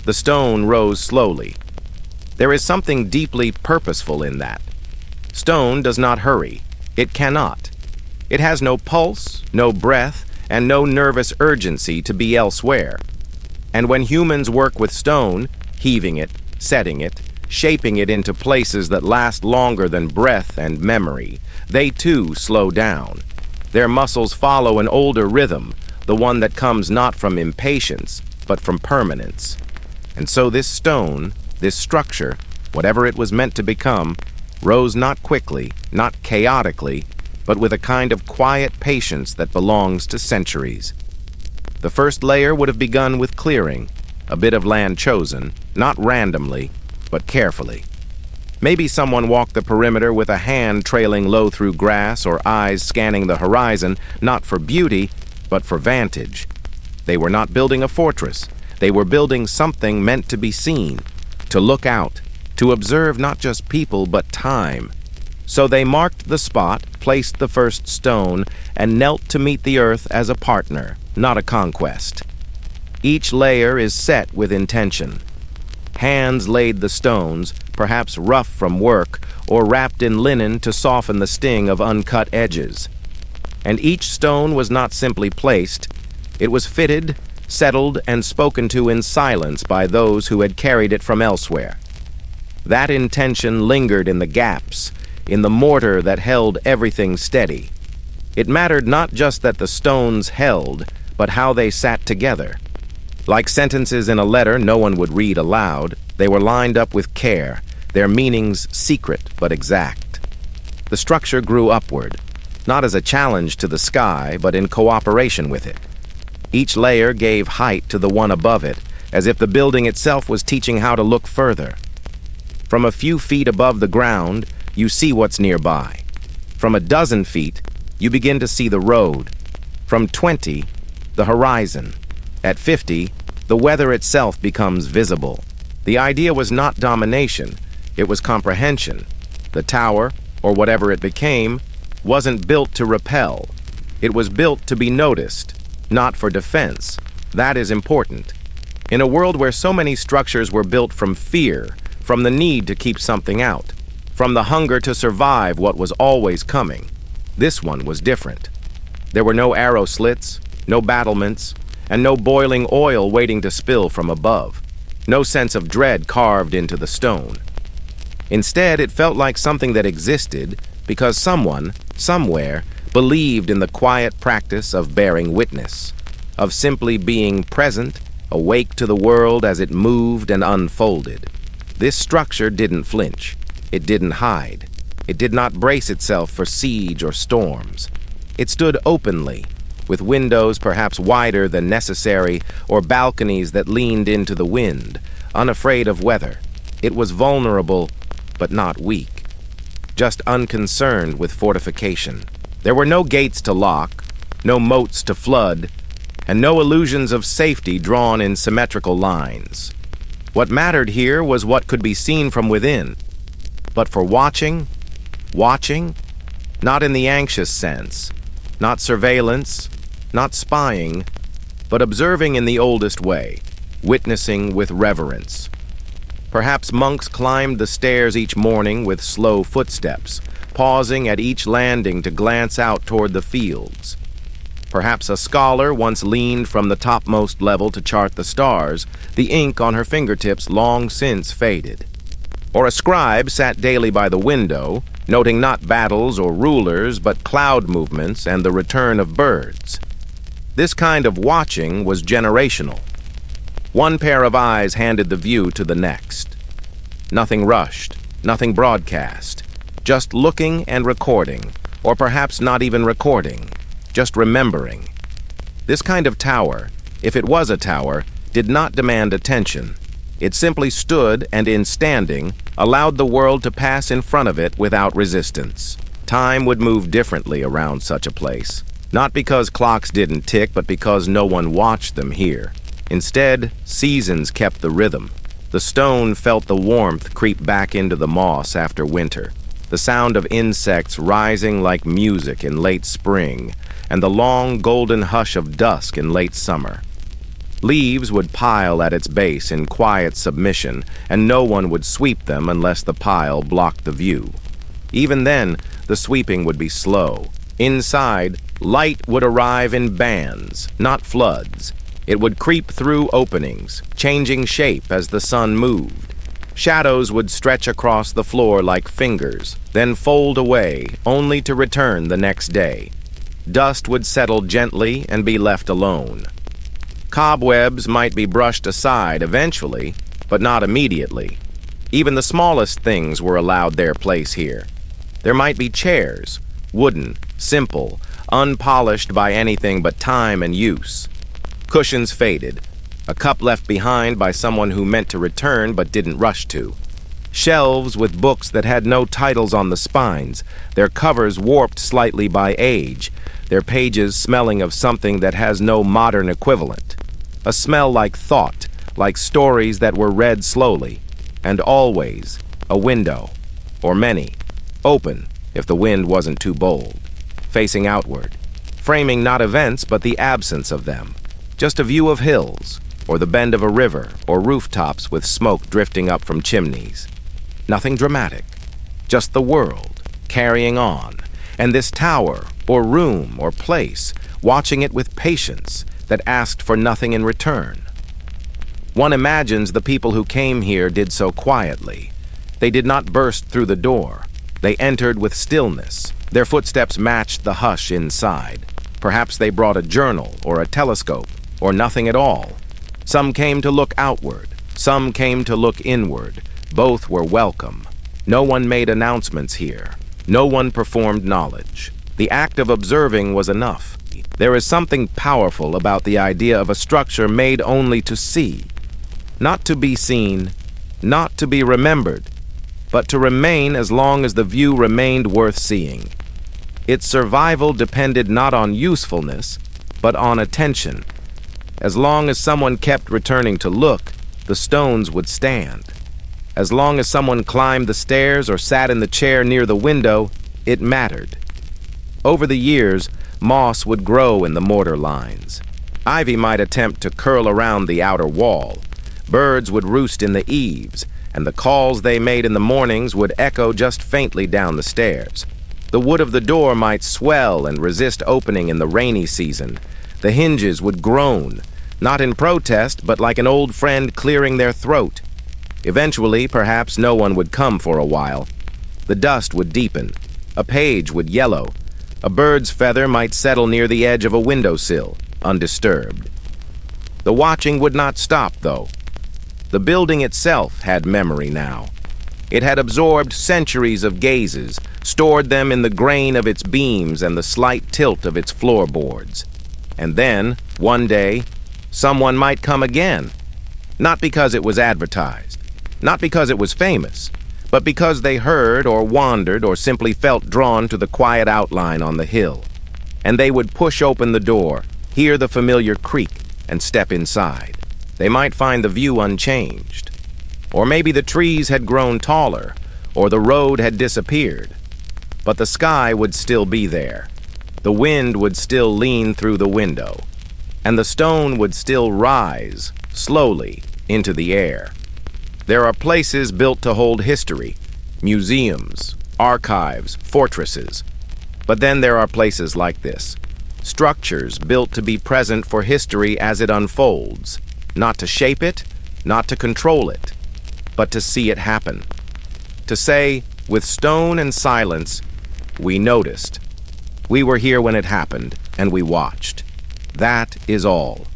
The stone rose slowly. There is something deeply purposeful in that. Stone does not hurry. It cannot. It has no pulse, no breath, and no nervous urgency to be elsewhere. And when humans work with stone, heaving it, setting it, shaping it into places that last longer than breath and memory, they too slow down. Their muscles follow an older rhythm, the one that comes not from impatience, but from permanence. And so this stone, this structure, whatever it was meant to become, rose not quickly, not chaotically, but with a kind of quiet patience that belongs to centuries. The first layer would have begun with clearing, a bit of land chosen, not randomly, but carefully. Maybe someone walked the perimeter with a hand trailing low through grass or eyes scanning the horizon, not for beauty, but for vantage. They were not building a fortress. They were building something meant to be seen, to look out, to observe not just people, but time. So they marked the spot, placed the first stone, and knelt to meet the earth as a partner, not a conquest. Each layer is set with intention. Hands laid the stones, perhaps rough from work, or wrapped in linen to soften the sting of uncut edges. And each stone was not simply placed. It was fitted, settled, and spoken to in silence by those who had carried it from elsewhere. That intention lingered in the gaps, in the mortar that held everything steady. It mattered not just that the stones held, but how they sat together. Like sentences in a letter no one would read aloud, they were lined up with care, their meanings secret but exact. The structure grew upward, not as a challenge to the sky, but in cooperation with it. Each layer gave height to the one above it, as if the building itself was teaching how to look further. From a few feet above the ground, you see what's nearby. From a dozen feet, you begin to see the road. From 20, the horizon. At 50, the weather itself becomes visible. The idea was not domination, it was comprehension. The tower, or whatever it became, wasn't built to repel. It was built to be noticed, not for defense. That is important. In a world where so many structures were built from fear, from the need to keep something out, from the hunger to survive what was always coming, this one was different. There were no arrow slits, no battlements, and no boiling oil waiting to spill from above. No sense of dread carved into the stone. Instead, it felt like something that existed because someone, somewhere, believed in the quiet practice of bearing witness, of simply being present, awake to the world as it moved and unfolded. This structure didn't flinch. It didn't hide. It did not brace itself for siege or storms. It stood openly, with windows perhaps wider than necessary or balconies that leaned into the wind, unafraid of weather. It was vulnerable, but not weak, just unconcerned with fortification. There were no gates to lock, no moats to flood, and no illusions of safety drawn in symmetrical lines. What mattered here was what could be seen from within. But for watching, not in the anxious sense, not surveillance, not spying, but observing in the oldest way, witnessing with reverence. Perhaps monks climbed the stairs each morning with slow footsteps, pausing at each landing to glance out toward the fields. Perhaps a scholar once leaned from the topmost level to chart the stars, the ink on her fingertips long since faded. Or a scribe sat daily by the window, noting not battles or rulers, but cloud movements and the return of birds. This kind of watching was generational. One pair of eyes handed the view to the next. Nothing rushed, nothing broadcast, just looking and recording, or perhaps not even recording, just remembering. This kind of tower, if it was a tower, did not demand attention. It simply stood and in standing, allowed the world to pass in front of it without resistance. Time would move differently around such a place. Not because clocks didn't tick, but because no one watched them here. Instead, seasons kept the rhythm. The stone felt the warmth creep back into the moss after winter, the sound of insects rising like music in late spring, and the long golden hush of dusk in late summer. Leaves would pile at its base in quiet submission, and no one would sweep them unless the pile blocked the view. Even then, the sweeping would be slow. Inside, light would arrive in bands, not floods. It would creep through openings, changing shape as the sun moved. Shadows would stretch across the floor like fingers, then fold away, only to return the next day. Dust would settle gently and be left alone. Cobwebs might be brushed aside eventually, but not immediately. Even the smallest things were allowed their place here. There might be chairs, wooden, simple, unpolished by anything but time and use. Cushions faded, a cup left behind by someone who meant to return but didn't rush to. Shelves with books that had no titles on the spines, their covers warped slightly by age, their pages smelling of something that has no modern equivalent. A smell like thought, like stories that were read slowly, and always a window, or many, open if the wind wasn't too bold, facing outward, framing not events but the absence of them, just a view of hills, or the bend of a river, or rooftops with smoke drifting up from chimneys. Nothing dramatic, just the world, carrying on, and this tower, or room, or place, watching it with patience that asked for nothing in return. One imagines the people who came here did so quietly. They did not burst through the door. They entered with stillness. Their footsteps matched the hush inside. Perhaps they brought a journal or a telescope, or nothing at all. Some came to look outward. Some came to look inward. Both were welcome. No one made announcements here. No one performed knowledge. The act of observing was enough. There is something powerful about the idea of a structure made only to see. Not to be seen, not to be remembered, but to remain as long as the view remained worth seeing. Its survival depended not on usefulness, but on attention. As long as someone kept returning to look, the stones would stand. As long as someone climbed the stairs or sat in the chair near the window, it mattered. Over the years, moss would grow in the mortar lines. Ivy might attempt to curl around the outer wall. Birds would roost in the eaves, and the calls they made in the mornings would echo just faintly down the stairs. The wood of the door might swell and resist opening in the rainy season. The hinges would groan, not in protest, but like an old friend clearing their throat. Eventually, perhaps no one would come for a while. The dust would deepen. A page would yellow. A bird's feather might settle near the edge of a windowsill, undisturbed. The watching would not stop, though. The building itself had memory now. It had absorbed centuries of gazes, stored them in the grain of its beams and the slight tilt of its floorboards. And then, one day, someone might come again. Not because it was advertised, not because it was famous, but because they heard or wandered or simply felt drawn to the quiet outline on the hill. And they would push open the door, hear the familiar creak, and step inside. They might find the view unchanged. Or maybe the trees had grown taller, or the road had disappeared. But the sky would still be there. The wind would still lean through the window, and the stone would still rise, slowly, into the air. There are places built to hold history, museums, archives, fortresses. But then there are places like this, structures built to be present for history as it unfolds, not to shape it, not to control it, but to see it happen. To say, with stone and silence, we noticed. We were here when it happened, and we watched. That is all.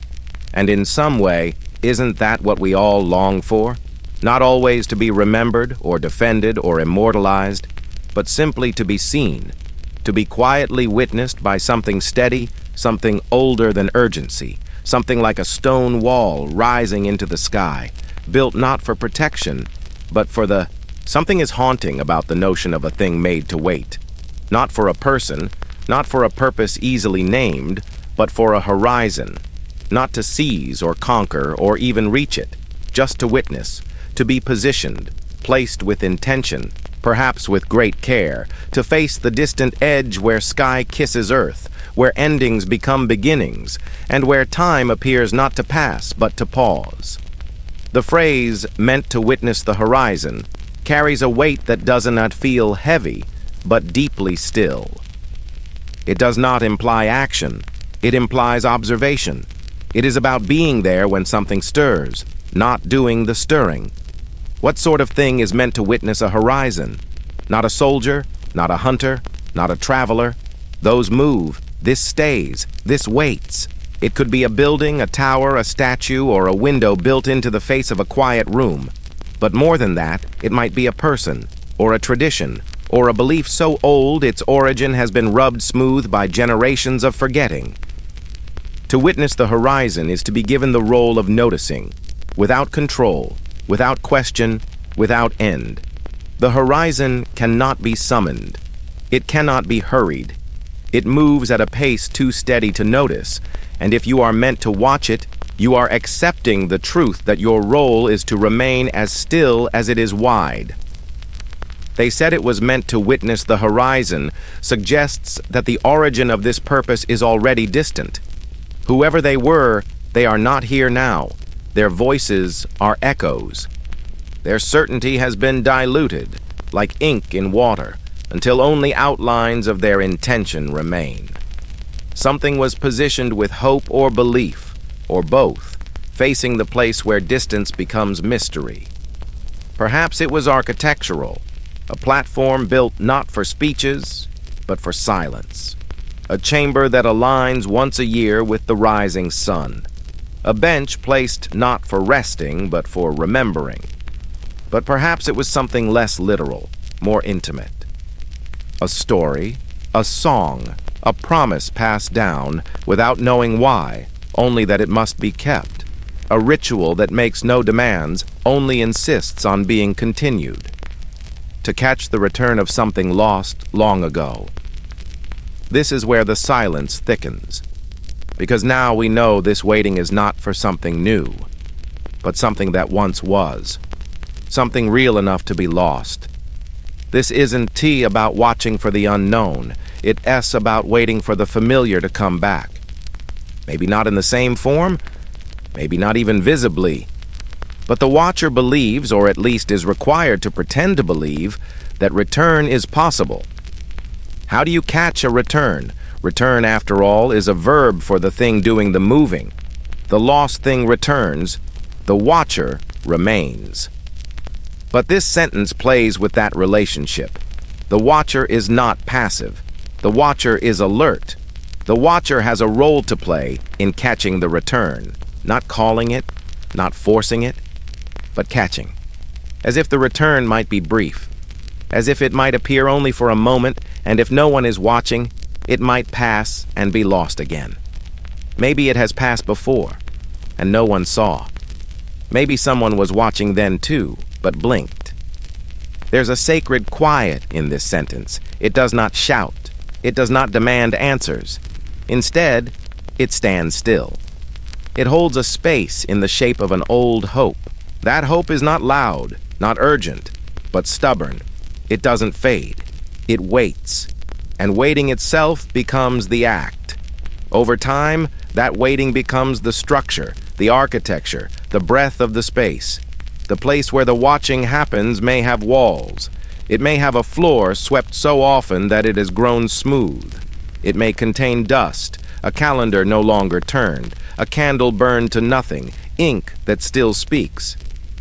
And in some way, isn't that what we all long for? Not always to be remembered or defended or immortalized, but simply to be seen, to be quietly witnessed by something steady, something older than urgency, something like a stone wall rising into the sky, built not for protection, but for the... Something is haunting about the notion of a thing made to wait. Not for a person, not for a purpose easily named, but for a horizon. Not to seize or conquer or even reach it, just to witness, to be positioned, placed with intention, perhaps with great care, to face the distant edge where sky kisses earth, where endings become beginnings, and where time appears not to pass but to pause. The phrase, meant to witness the horizon, carries a weight that does not feel heavy, but deeply still. It does not imply action. It implies observation. It is about being there when something stirs, not doing the stirring. What sort of thing is meant to witness a horizon? Not a soldier, not a hunter, not a traveler. Those move. This stays. This waits. It could be a building, a tower, a statue, or a window built into the face of a quiet room. But more than that, it might be a person, or a tradition, or a belief so old its origin has been rubbed smooth by generations of forgetting. To witness the horizon is to be given the role of noticing, without control, without question, without end. The horizon cannot be summoned. It cannot be hurried. It moves at a pace too steady to notice, and if you are meant to watch it, you are accepting the truth that your role is to remain as still as it is wide. They said it was meant to witness the horizon suggests that the origin of this purpose is already distant. Whoever they were, they are not here now. Their voices are echoes. Their certainty has been diluted, like ink in water, until only outlines of their intention remain. Something was positioned with hope or belief, or both, facing the place where distance becomes mystery. Perhaps it was architectural, a platform built not for speeches, but for silence. A chamber that aligns once a year with the rising sun. A bench placed not for resting, but for remembering. But perhaps it was something less literal, more intimate. A story, a song, a promise passed down without knowing why, only that it must be kept. A ritual that makes no demands, only insists on being continued. To catch the return of something lost long ago. This is where the silence thickens, because now we know this waiting is not for something new, but something that once was, something real enough to be lost. This isn't T about watching for the unknown, it's S about waiting for the familiar to come back. Maybe not in the same form, maybe not even visibly, but the watcher believes, or at least is required to pretend to believe, that return is possible. How do you catch a return? Return, after all, is a verb for the thing doing the moving. The lost thing returns, the watcher remains. But this sentence plays with that relationship. The watcher is not passive. The watcher is alert. The watcher has a role to play in catching the return, not calling it, not forcing it, but catching. As if the return might be brief. As if it might appear only for a moment, and if no one is watching, it might pass and be lost again. Maybe it has passed before, and no one saw. Maybe someone was watching then too, but blinked. There's a sacred quiet in this sentence. It does not shout. It does not demand answers. Instead, it stands still. It holds a space in the shape of an old hope. That hope is not loud, not urgent, but stubborn. It doesn't fade. It waits. And waiting itself becomes the act. Over time, that waiting becomes the structure, the architecture, the breath of the space. The place where the watching happens may have walls. It may have a floor swept so often that it has grown smooth. It may contain dust, a calendar no longer turned, a candle burned to nothing, ink that still speaks.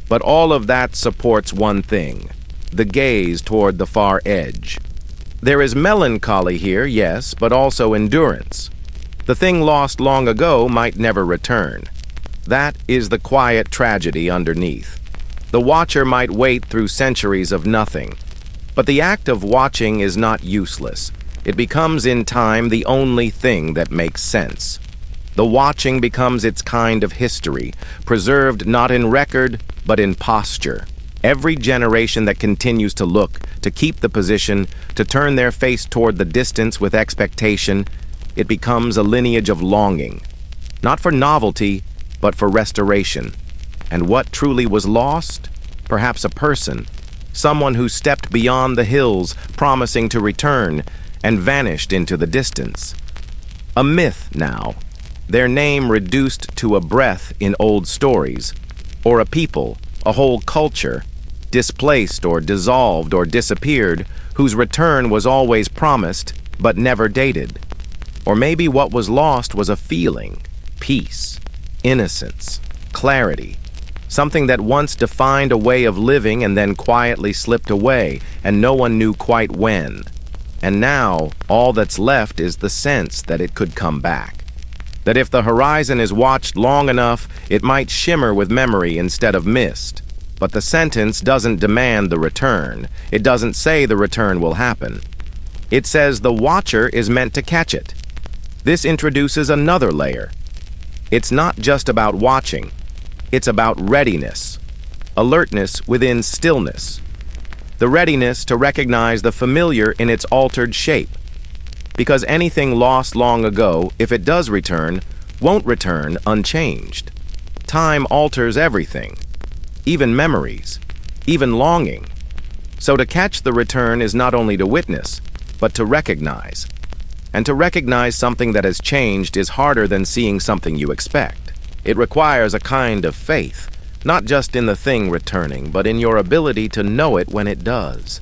But all of that supports one thing, the gaze toward the far edge. There is melancholy here, yes, but also endurance. The thing lost long ago might never return. That is the quiet tragedy underneath. The watcher might wait through centuries of nothing. But the act of watching is not useless. It becomes in time the only thing that makes sense. The watching becomes its kind of history, preserved not in record, but in posture. Every generation that continues to look, to keep the position, to turn their face toward the distance with expectation, it becomes a lineage of longing. Not for novelty, but for restoration. And what truly was lost? Perhaps a person. Someone who stepped beyond the hills, promising to return, and vanished into the distance. A myth now, their name reduced to a breath in old stories, or a people, a whole culture, displaced or dissolved or disappeared, whose return was always promised but never dated. Or maybe what was lost was a feeling, peace, innocence, clarity, something that once defined a way of living and then quietly slipped away, and no one knew quite when. And now, all that's left is the sense that it could come back. That if the horizon is watched long enough, it might shimmer with memory instead of mist. But the sentence doesn't demand the return. It doesn't say the return will happen. It says the watcher is meant to catch it. This introduces another layer. It's not just about watching. It's about readiness, alertness within stillness, the readiness to recognize the familiar in its altered shape. Because anything lost long ago, if it does return, won't return unchanged. Time alters everything, even memories, even longing. So to catch the return is not only to witness, but to recognize. And to recognize something that has changed is harder than seeing something you expect. It requires a kind of faith, not just in the thing returning, but in your ability to know it when it does.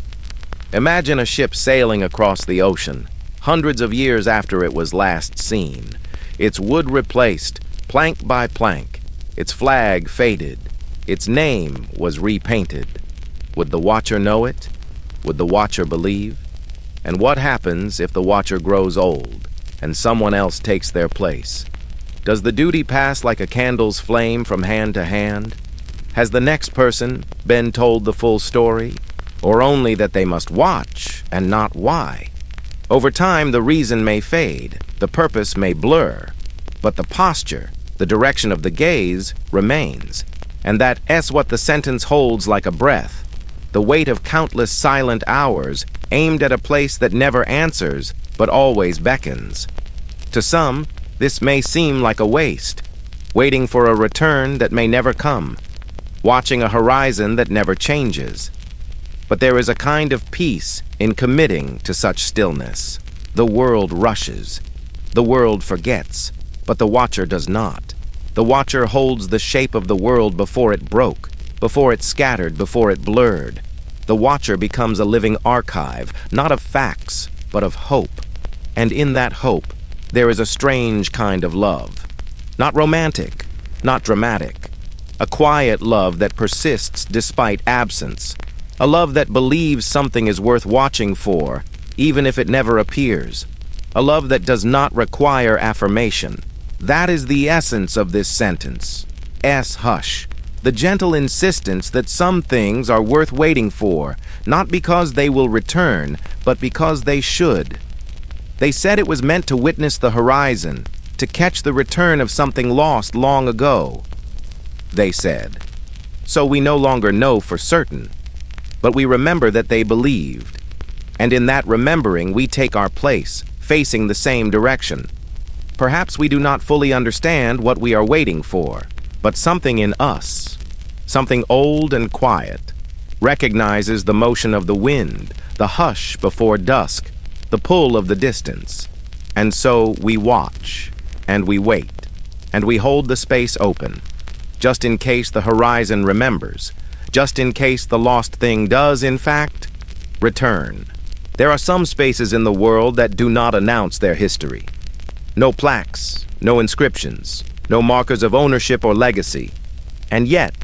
Imagine a ship sailing across the ocean, hundreds of years after it was last seen. Its wood replaced, plank by plank. Its flag faded. Its name was repainted. Would the watcher know it? Would the watcher believe? And what happens if the watcher grows old and someone else takes their place? Does the duty pass like a candle's flame from hand to hand? Has the next person been told the full story, or only that they must watch and not why? Over time, the reason may fade, the purpose may blur, but the posture, the direction of the gaze, remains. And that's what the sentence holds like a breath, the weight of countless silent hours aimed at a place that never answers, but always beckons. To some, this may seem like a waste, waiting for a return that may never come, watching a horizon that never changes. But there is a kind of peace in committing to such stillness. The world rushes. The world forgets, but the watcher does not. The watcher holds the shape of the world before it broke, before it scattered, before it blurred. The watcher becomes a living archive, not of facts, but of hope. And in that hope, there is a strange kind of love. Not romantic, not dramatic. A quiet love that persists despite absence. A love that believes something is worth watching for, even if it never appears. A love that does not require affirmation. That is the essence of this sentence. Hush. The gentle insistence that some things are worth waiting for, not because they will return, but because they should. They said it was meant to witness the horizon, to catch the return of something lost long ago. They said. So we no longer know for certain, but we remember that they believed. And in that remembering, we take our place, facing the same direction. Perhaps we do not fully understand what we are waiting for, but something in us, something old and quiet, recognizes the motion of the wind, the hush before dusk, the pull of the distance. And so we watch, and we wait, and we hold the space open, just in case the horizon remembers, just in case the lost thing does, in fact, return. There are some spaces in the world that do not announce their history. No plaques, no inscriptions, no markers of ownership or legacy. And yet,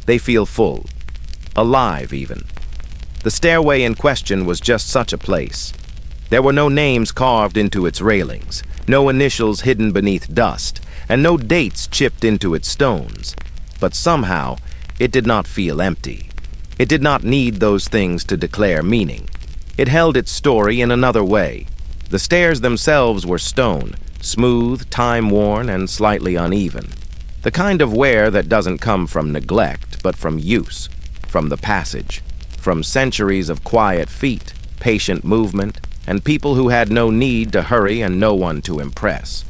they feel full, alive even. The stairway in question was just such a place. There were no names carved into its railings, no initials hidden beneath dust, and no dates chipped into its stones. But somehow, it did not feel empty. It did not need those things to declare meaning. It held its story in another way. The stairs themselves were stone, smooth, time-worn, and slightly uneven. The kind of wear that doesn't come from neglect, but from use, from the passage, from centuries of quiet feet, patient movement, and people who had no need to hurry and no one to impress.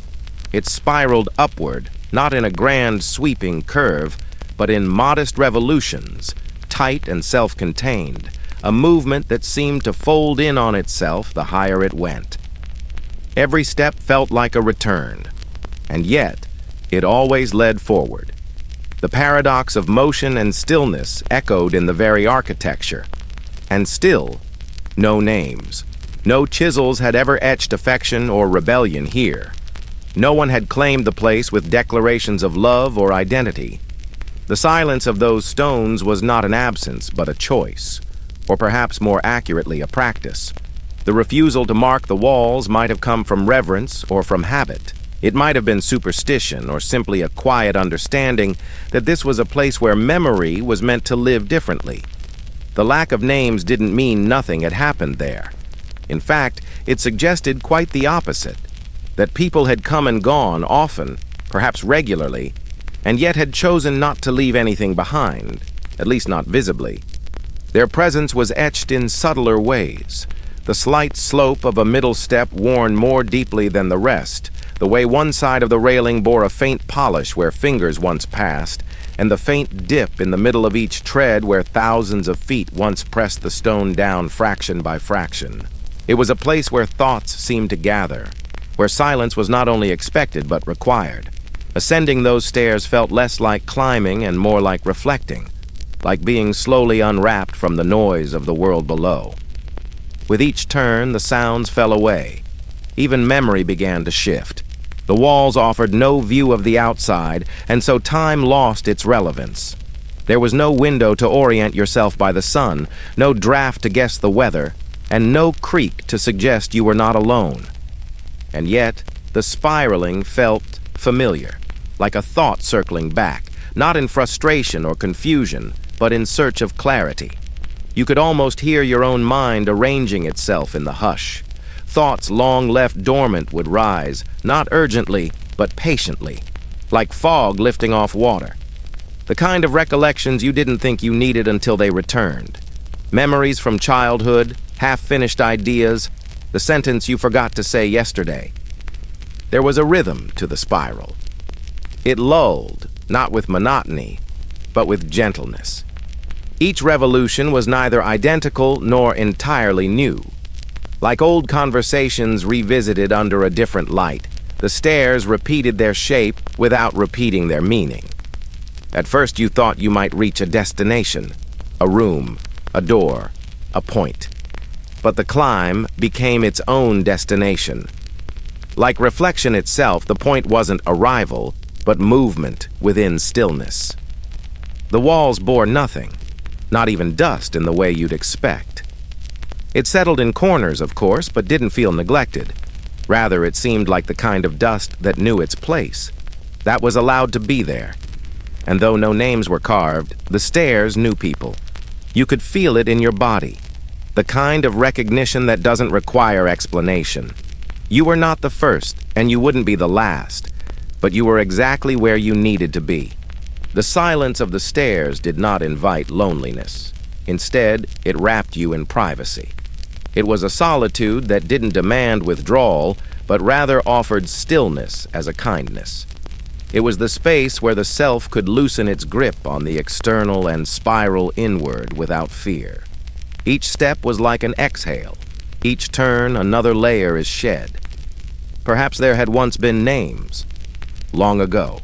It spiraled upward, not in a grand sweeping curve, but in modest revolutions, tight and self-contained, a movement that seemed to fold in on itself the higher it went. Every step felt like a return, and yet it always led forward. The paradox of motion and stillness echoed in the very architecture. And still, no names. No chisels had ever etched affection or rebellion here. No one had claimed the place with declarations of love or identity. The silence of those stones was not an absence, but a choice, or perhaps more accurately, a practice. The refusal to mark the walls might have come from reverence or from habit. It might have been superstition or simply a quiet understanding that this was a place where memory was meant to live differently. The lack of names didn't mean nothing had happened there. In fact, it suggested quite the opposite, that people had come and gone often, perhaps regularly, and yet had chosen not to leave anything behind, at least not visibly. Their presence was etched in subtler ways. The slight slope of a middle step worn more deeply than the rest, the way one side of the railing bore a faint polish where fingers once passed, and the faint dip in the middle of each tread where thousands of feet once pressed the stone down fraction by fraction. It was a place where thoughts seemed to gather, where silence was not only expected but required. Ascending those stairs felt less like climbing and more like reflecting, like being slowly unwrapped from the noise of the world below. With each turn, the sounds fell away. Even memory began to shift. The walls offered no view of the outside, and so time lost its relevance. There was no window to orient yourself by the sun, no draft to guess the weather, and no creak to suggest you were not alone. And yet, the spiraling felt familiar, like a thought circling back, not in frustration or confusion, but in search of clarity. You could almost hear your own mind arranging itself in the hush. Thoughts long left dormant would rise, not urgently, but patiently, like fog lifting off water. The kind of recollections you didn't think you needed until they returned. Memories from childhood, half-finished ideas, the sentence you forgot to say yesterday. There was a rhythm to the spiral. It lulled, not with monotony, but with gentleness. Each revolution was neither identical nor entirely new. Like old conversations revisited under a different light, the stairs repeated their shape without repeating their meaning. At first you thought you might reach a destination, a room, a door, a point. But the climb became its own destination. Like reflection itself, the point wasn't arrival, but movement within stillness. The walls bore nothing, not even dust in the way you'd expect. It settled in corners, of course, but didn't feel neglected. Rather, it seemed like the kind of dust that knew its place, that was allowed to be there. And though no names were carved, the stairs knew people. You could feel it in your body, the kind of recognition that doesn't require explanation. You were not the first, and you wouldn't be the last, but you were exactly where you needed to be. The silence of the stairs did not invite loneliness. Instead, it wrapped you in privacy. It was a solitude that didn't demand withdrawal, but rather offered stillness as a kindness. It was the space where the self could loosen its grip on the external and spiral inward without fear. Each step was like an exhale. Each turn, another layer is shed. Perhaps there had once been names, long ago,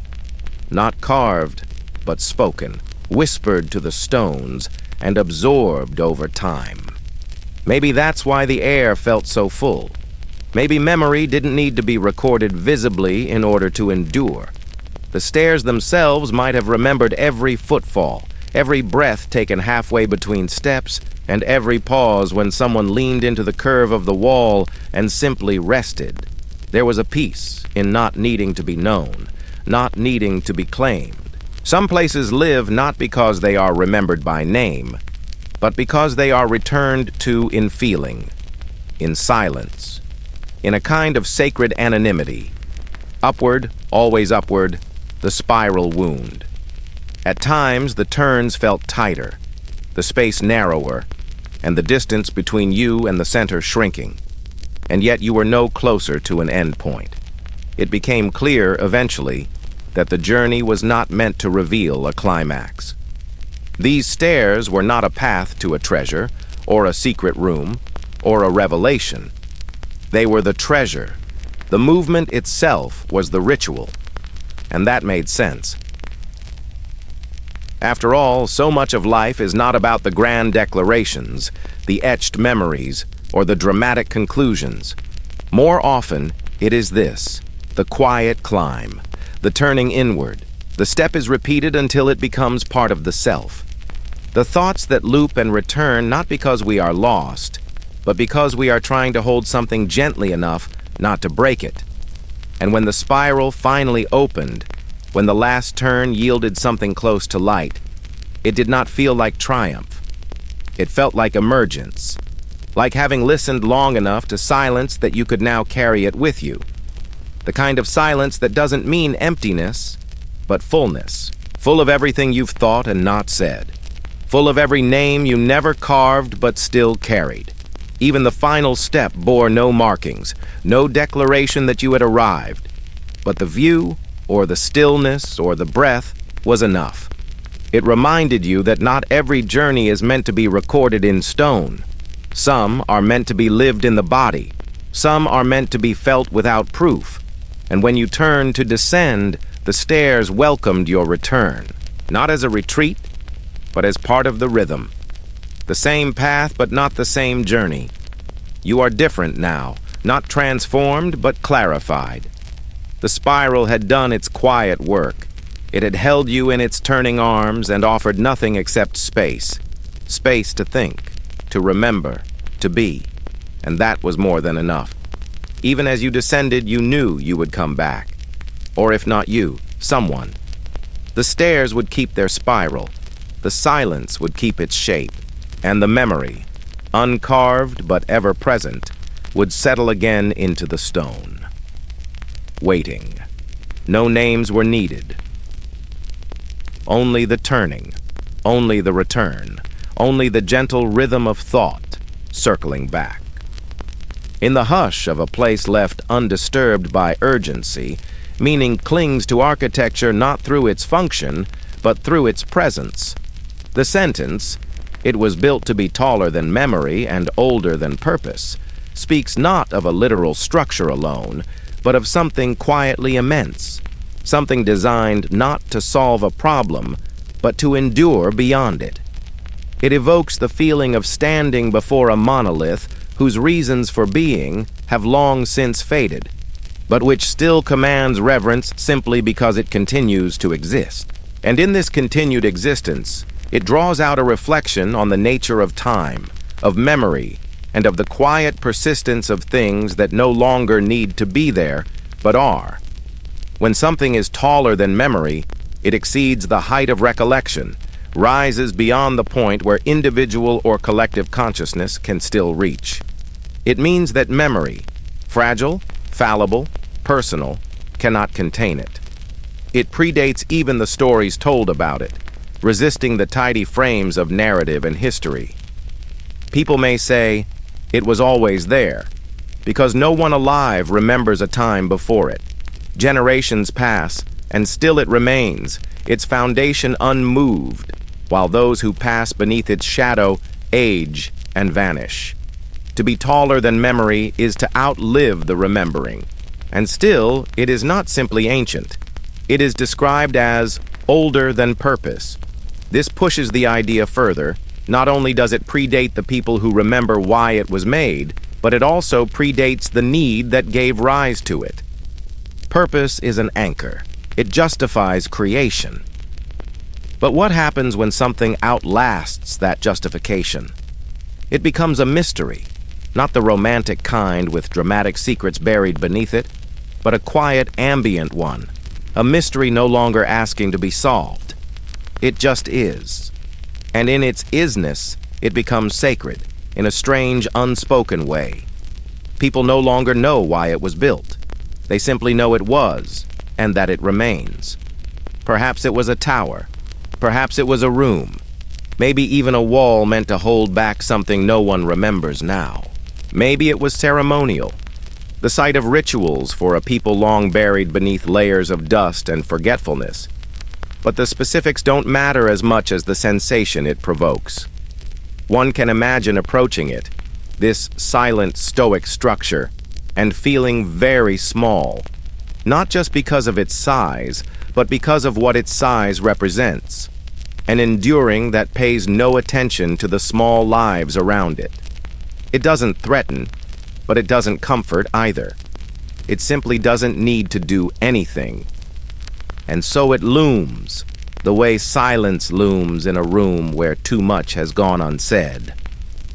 not carved, but spoken, whispered to the stones, and absorbed over time. Maybe that's why the air felt so full. Maybe memory didn't need to be recorded visibly in order to endure. The stairs themselves might have remembered every footfall, every breath taken halfway between steps, and every pause when someone leaned into the curve of the wall and simply rested. There was a peace in not needing to be known, not needing to be claimed. Some places live not because they are remembered by name, but because they are returned to in feeling, in silence, in a kind of sacred anonymity. Upward, always upward, the spiral wound. At times, the turns felt tighter, the space narrower, and the distance between you and the center shrinking. And yet you were no closer to an end point. It became clear, eventually, that the journey was not meant to reveal a climax. These stairs were not a path to a treasure, or a secret room, or a revelation. They were the treasure The movement itself was the ritual, and that made sense. After all, so much of life is not about the grand declarations, the etched memories, or the dramatic conclusions. More often, it is this, the quiet climb, the turning inward. The step is repeated until it becomes part of the self. The thoughts that loop and return not because we are lost, but because we are trying to hold something gently enough not to break it. And when the spiral finally opened, when the last turn yielded something close to light, it did not feel like triumph. It felt like emergence, like having listened long enough to silence that you could now carry it with you. The kind of silence that doesn't mean emptiness, but fullness, full of everything you've thought and not said, full of every name you never carved but still carried. Even the final step bore no markings, no declaration that you had arrived, but the view, or the stillness, or the breath was enough. It reminded you that not every journey is meant to be recorded in stone. Some are meant to be lived in the body. Some are meant to be felt without proof. And when you turned to descend, the stairs welcomed your return, not as a retreat, but as part of the rhythm. The same path, but not the same journey. You are different now, not transformed, but clarified. The spiral had done its quiet work. It had held you in its turning arms and offered nothing except space. Space to think, to remember, to be. And that was more than enough. Even as you descended, you knew you would come back. Or if not you, someone. The stairs would keep their spiral. The silence would keep its shape. And the memory, uncarved but ever present, would settle again into the stone. Waiting. No names were needed. Only the turning, only the return, only the gentle rhythm of thought, circling back. In the hush of a place left undisturbed by urgency, meaning clings to architecture not through its function, but through its presence. The sentence, "It was built to be taller than memory and older than purpose," speaks not of a literal structure alone, but of something quietly immense, something designed not to solve a problem, but to endure beyond it. It evokes the feeling of standing before a monolith whose reasons for being have long since faded, but which still commands reverence simply because it continues to exist. And in this continued existence, it draws out a reflection on the nature of time, of memory, and of the quiet persistence of things that no longer need to be there, but are. When something is taller than memory, it exceeds the height of recollection, rises beyond the point where individual or collective consciousness can still reach. It means that memory, fragile, fallible, personal, cannot contain it. It predates even the stories told about it, resisting the tidy frames of narrative and history. People may say, it was always there, because no one alive remembers a time before it. Generations pass, and still it remains, its foundation unmoved, while those who pass beneath its shadow age and vanish. To be taller than memory is to outlive the remembering. And still, it is not simply ancient. It is described as older than purpose. This pushes the idea further. Not only does it predate the people who remember why it was made, but it also predates the need that gave rise to it. Purpose is an anchor. It justifies creation. But what happens when something outlasts that justification? It becomes a mystery, not the romantic kind with dramatic secrets buried beneath it, but a quiet, ambient one, a mystery no longer asking to be solved. It just is. And in its isness, it becomes sacred, in a strange, unspoken way. People no longer know why it was built. They simply know it was, and that it remains. Perhaps it was a tower. Perhaps it was a room. Maybe even a wall meant to hold back something no one remembers now. Maybe it was ceremonial, the site of rituals for a people long buried beneath layers of dust and forgetfulness. But the specifics don't matter as much as the sensation it provokes. One can imagine approaching it, this silent, stoic structure, and feeling very small, not just because of its size, but because of what its size represents. An enduring that pays no attention to the small lives around it. It doesn't threaten, but it doesn't comfort either. It simply doesn't need to do anything. And so it looms, the way silence looms in a room where too much has gone unsaid.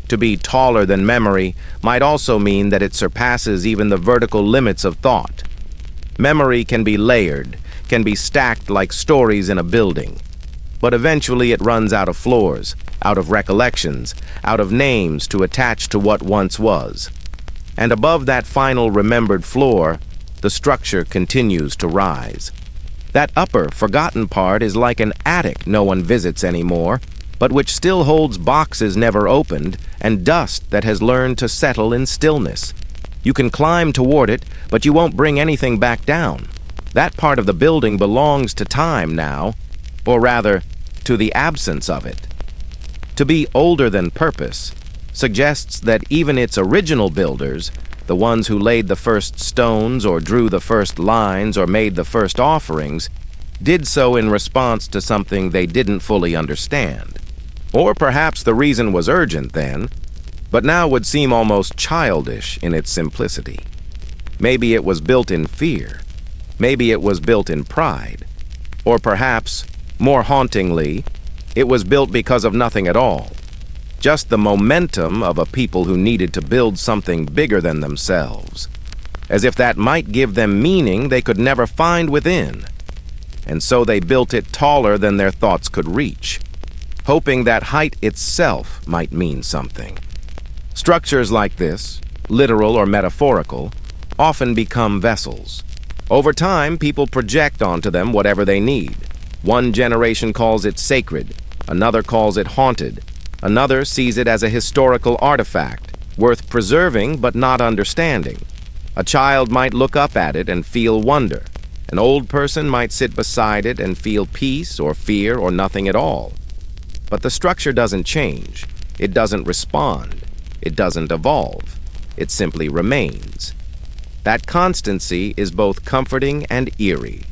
To be taller than memory might also mean that it surpasses even the vertical limits of thought. Memory can be layered, can be stacked like stories in a building. But eventually it runs out of floors, out of recollections, out of names to attach to what once was. And above that final remembered floor, the structure continues to rise. That upper, forgotten part is like an attic no one visits anymore, but which still holds boxes never opened and dust that has learned to settle in stillness. You can climb toward it, but you won't bring anything back down. That part of the building belongs to time now, or rather, to the absence of it. To be older than purpose suggests that even its original builders, the ones who laid the first stones or drew the first lines or made the first offerings, did so in response to something they didn't fully understand. Or perhaps the reason was urgent then, but now would seem almost childish in its simplicity. Maybe it was built in fear. Maybe it was built in pride. Or perhaps, more hauntingly, it was built because of nothing at all. Just the momentum of a people who needed to build something bigger than themselves. As if that might give them meaning they could never find within. And so they built it taller than their thoughts could reach, hoping that height itself might mean something. Structures like this, literal or metaphorical, often become vessels. Over time, people project onto them whatever they need. One generation calls it sacred, another calls it haunted, another sees it as a historical artifact, worth preserving but not understanding. A child might look up at it and feel wonder. An old person might sit beside it and feel peace or fear or nothing at all. But the structure doesn't change. It doesn't respond. It doesn't evolve. It simply remains. That constancy is both comforting and eerie.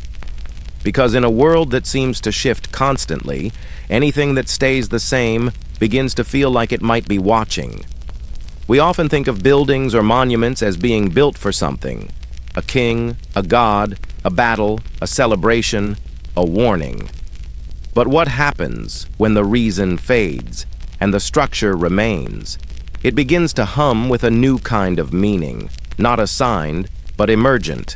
Because in a world that seems to shift constantly, anything that stays the same begins to feel like it might be watching. We often think of buildings or monuments as being built for something: a king, a god, a battle, a celebration, a warning. But what happens when the reason fades and the structure remains? It begins to hum with a new kind of meaning, not assigned, but emergent.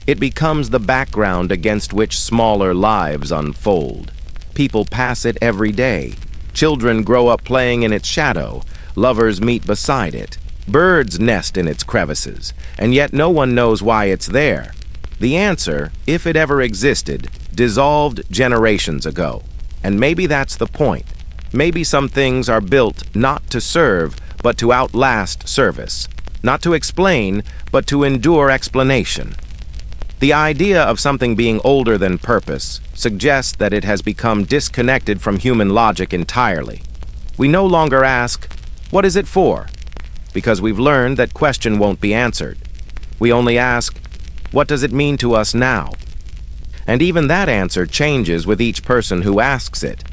It becomes the background against which smaller lives unfold. People pass it every day. Children grow up playing in its shadow. Lovers meet beside it. Birds nest in its crevices, and yet no one knows why it's there. The answer, if it ever existed, dissolved generations ago. And maybe that's the point. Maybe some things are built not to serve, but to outlast service. Not to explain, but to endure explanation. The idea of something being older than purpose suggests that it has become disconnected from human logic entirely. We no longer ask, "What is it for?" because we've learned that question won't be answered. We only ask, "What does it mean to us now?" And even that answer changes with each person who asks it.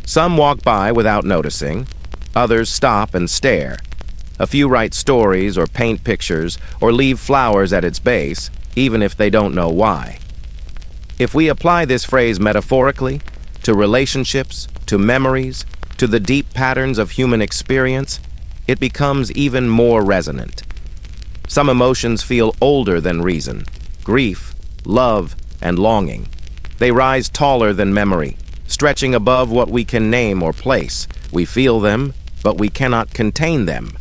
Some walk by without noticing. Others stop and stare. A few write stories or paint pictures or leave flowers at its base, even if they don't know why. If we apply this phrase metaphorically, to relationships, to memories, to the deep patterns of human experience, it becomes even more resonant. Some emotions feel older than reason: grief, love, and longing. They rise taller than memory, stretching above what we can name or place. We feel them, but we cannot contain them.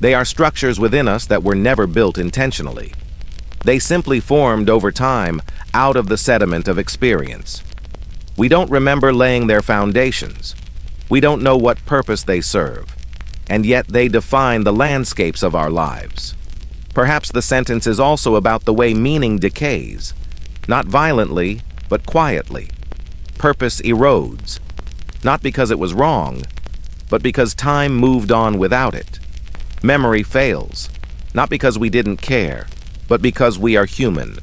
They are structures within us that were never built intentionally. They simply formed over time out of the sediment of experience. We don't remember laying their foundations. We don't know what purpose they serve, and yet they define the landscapes of our lives. Perhaps the sentence is also about the way meaning decays, not violently, but quietly. Purpose erodes, not because it was wrong, but because time moved on without it. Memory fails, not because we didn't care, but because we are human.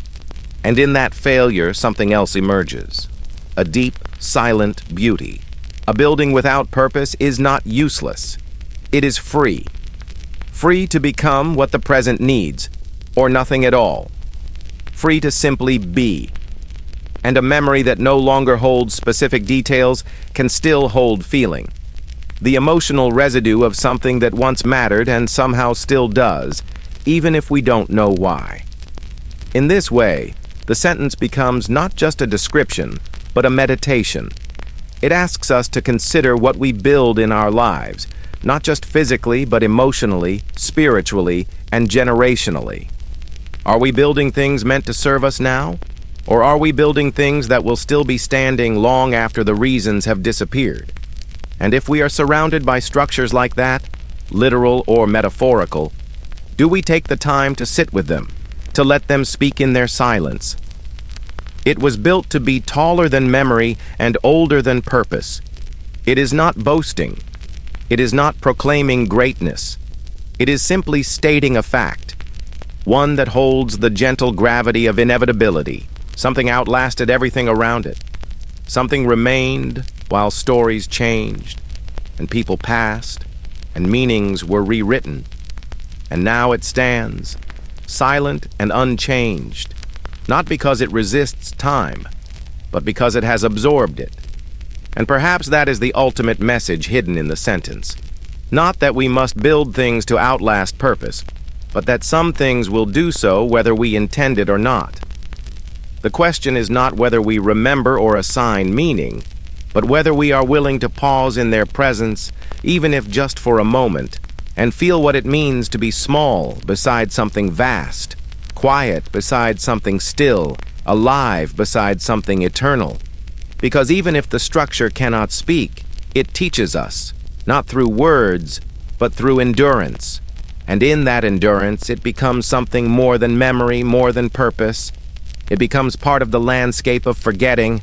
And in that failure, something else emerges. A deep, silent beauty. A building without purpose is not useless. It is free. Free to become what the present needs, or nothing at all. Free to simply be. And a memory that no longer holds specific details can still hold feeling. The emotional residue of something that once mattered and somehow still does, even if we don't know why. In this way, the sentence becomes not just a description, but a meditation. It asks us to consider what we build in our lives, not just physically, but emotionally, spiritually, and generationally. Are we building things meant to serve us now? Or are we building things that will still be standing long after the reasons have disappeared? And if we are surrounded by structures like that, literal or metaphorical, do we take the time to sit with them, to let them speak in their silence? It was built to be taller than memory and older than purpose. It is not boasting. It is not proclaiming greatness. It is simply stating a fact, one that holds the gentle gravity of inevitability. Something outlasted everything around it. Something remained while stories changed, and people passed, and meanings were rewritten. And now it stands, silent and unchanged, not because it resists time, but because it has absorbed it. And perhaps that is the ultimate message hidden in the sentence. Not that we must build things to outlast purpose, but that some things will do so whether we intend it or not. The question is not whether we remember or assign meaning, but whether we are willing to pause in their presence, even if just for a moment, and feel what it means to be small beside something vast, quiet beside something still, alive beside something eternal. Because even if the structure cannot speak, it teaches us, not through words, but through endurance. And in that endurance, it becomes something more than memory, more than purpose. It becomes part of the landscape of forgetting,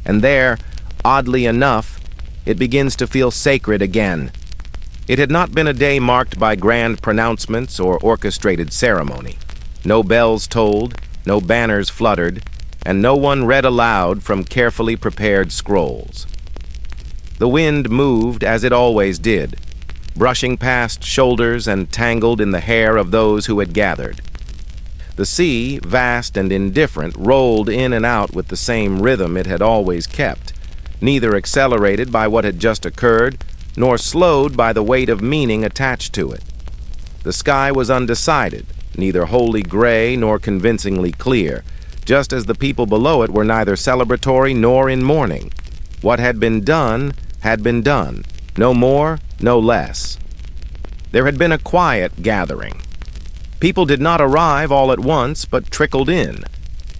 and there, oddly enough, it begins to feel sacred again. It had not been a day marked by grand pronouncements or orchestrated ceremony. No bells tolled, no banners fluttered, and no one read aloud from carefully prepared scrolls. The wind moved as it always did, brushing past shoulders and tangled in the hair of those who had gathered. The sea, vast and indifferent, rolled in and out with the same rhythm it had always kept, neither accelerated by what had just occurred, nor slowed by the weight of meaning attached to it. The sky was undecided, neither wholly gray nor convincingly clear, just as the people below it were neither celebratory nor in mourning. What had been done, no more, no less. There had been a quiet gathering. People did not arrive all at once, but trickled in.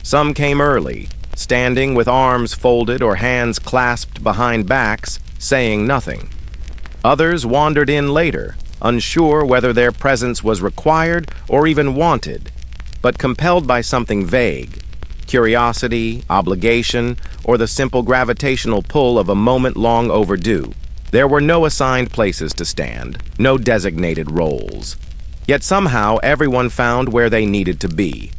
Some came early, standing with arms folded or hands clasped behind backs, saying nothing. Others wandered in later, unsure whether their presence was required or even wanted, but compelled by something vague, curiosity, obligation, or the simple gravitational pull of a moment long overdue. There were no assigned places to stand, no designated roles. Yet somehow everyone found where they needed to be.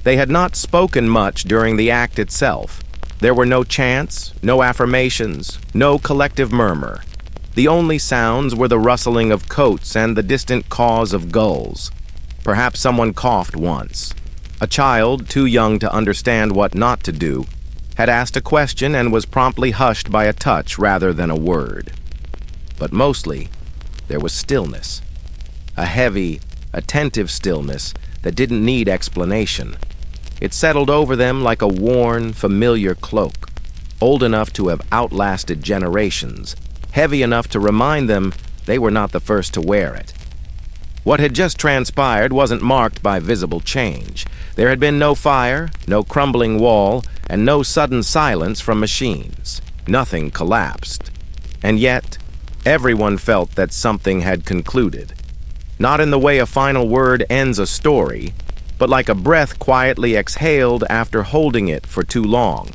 They had not spoken much during the act itself. There were no chants, no affirmations, no collective murmur. The only sounds were the rustling of coats and the distant caws of gulls. Perhaps someone coughed once. A child, too young to understand what not to do, had asked a question and was promptly hushed by a touch rather than a word. But mostly, there was stillness. A heavy, attentive stillness that didn't need explanation. It settled over them like a worn, familiar cloak, old enough to have outlasted generations, heavy enough to remind them they were not the first to wear it. What had just transpired wasn't marked by visible change. There had been no fire, no crumbling wall, and no sudden silence from machines. Nothing collapsed. And yet, everyone felt that something had concluded. Not in the way a final word ends a story, but like a breath quietly exhaled after holding it for too long.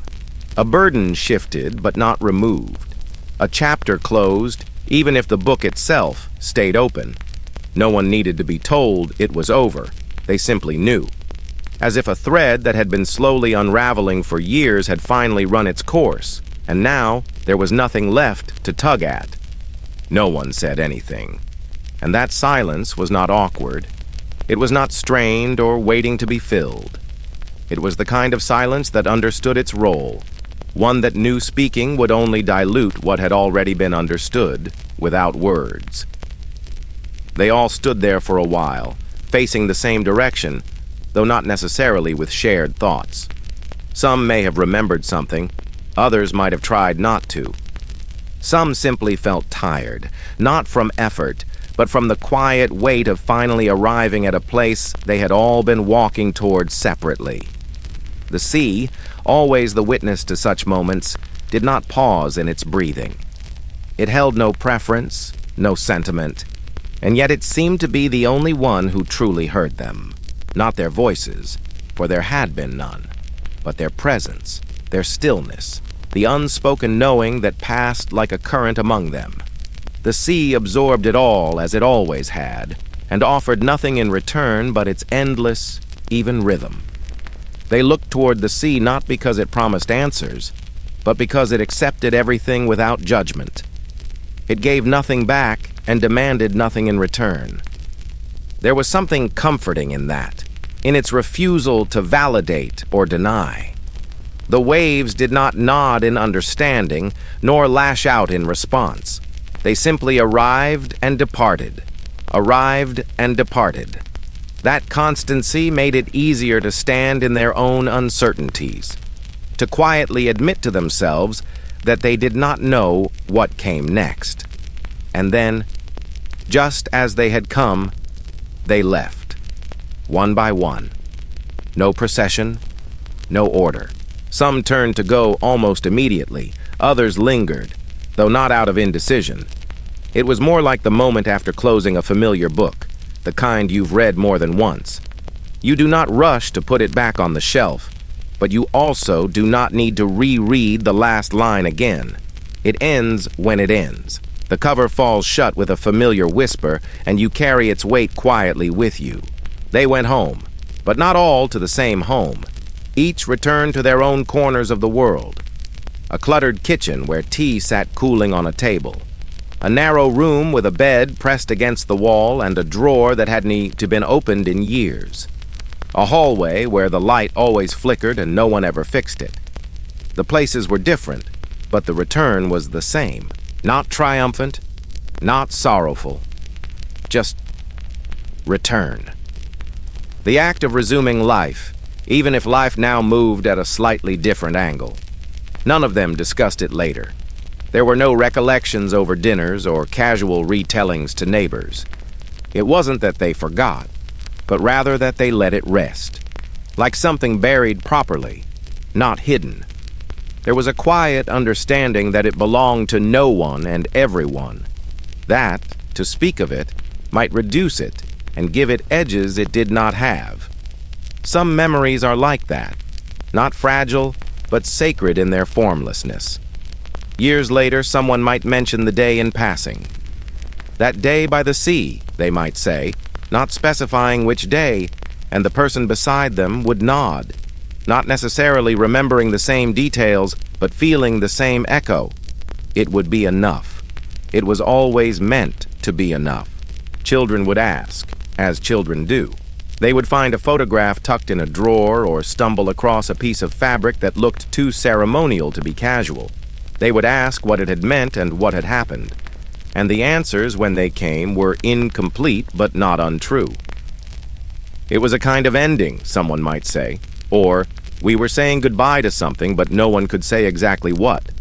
A burden shifted but not removed. A chapter closed, even if the book itself stayed open. No one needed to be told it was over. They simply knew. As if a thread that had been slowly unraveling for years had finally run its course, and now there was nothing left to tug at. No one said anything. And that silence was not awkward. It was not strained or waiting to be filled. It was the kind of silence that understood its role, one that knew speaking would only dilute what had already been understood without words. They all stood there for a while, facing the same direction, though not necessarily with shared thoughts. Some may have remembered something, others might have tried not to. Some simply felt tired, not from effort, but from the quiet weight of finally arriving at a place they had all been walking towards separately. The sea, always the witness to such moments, did not pause in its breathing. It held no preference, no sentiment, and yet it seemed to be the only one who truly heard them. Not their voices, for there had been none, but their presence, their stillness, the unspoken knowing that passed like a current among them. The sea absorbed it all as it always had, and offered nothing in return but its endless, even rhythm. They looked toward the sea not because it promised answers, but because it accepted everything without judgment. It gave nothing back and demanded nothing in return. There was something comforting in that, in its refusal to validate or deny. The waves did not nod in understanding, nor lash out in response. They simply arrived and departed, arrived and departed. That constancy made it easier to stand in their own uncertainties, to quietly admit to themselves that they did not know what came next. And then, just as they had come, they left, one by one. No procession, no order. Some turned to go almost immediately, others lingered, though not out of indecision. It was more like the moment after closing a familiar book, the kind you've read more than once. You do not rush to put it back on the shelf, but you also do not need to reread the last line again. It ends when it ends. The cover falls shut with a familiar whisper, and you carry its weight quietly with you. They went home, but not all to the same home. Each returned to their own corners of the world. A cluttered kitchen where tea sat cooling on a table. A narrow room with a bed pressed against the wall and a drawer that hadn't been opened in years. A hallway where the light always flickered and no one ever fixed it. The places were different, but the return was the same. Not triumphant, not sorrowful. Just return. The act of resuming life, even if life now moved at a slightly different angle. None of them discussed it later. There were no recollections over dinners or casual retellings to neighbors. It wasn't that they forgot, but rather that they let it rest, like something buried properly, not hidden. There was a quiet understanding that it belonged to no one and everyone. That, to speak of it, might reduce it and give it edges it did not have. Some memories are like that, not fragile, but sacred in their formlessness. Years later, someone might mention the day in passing. That day by the sea, they might say, not specifying which day, and the person beside them would nod, not necessarily remembering the same details, but feeling the same echo. It would be enough. It was always meant to be enough. Children would ask, as children do. They would find a photograph tucked in a drawer or stumble across a piece of fabric that looked too ceremonial to be casual. They would ask what it had meant and what had happened. And the answers, when they came, were incomplete but not untrue. It was a kind of ending, someone might say, or we were saying goodbye to something but no one could say exactly what.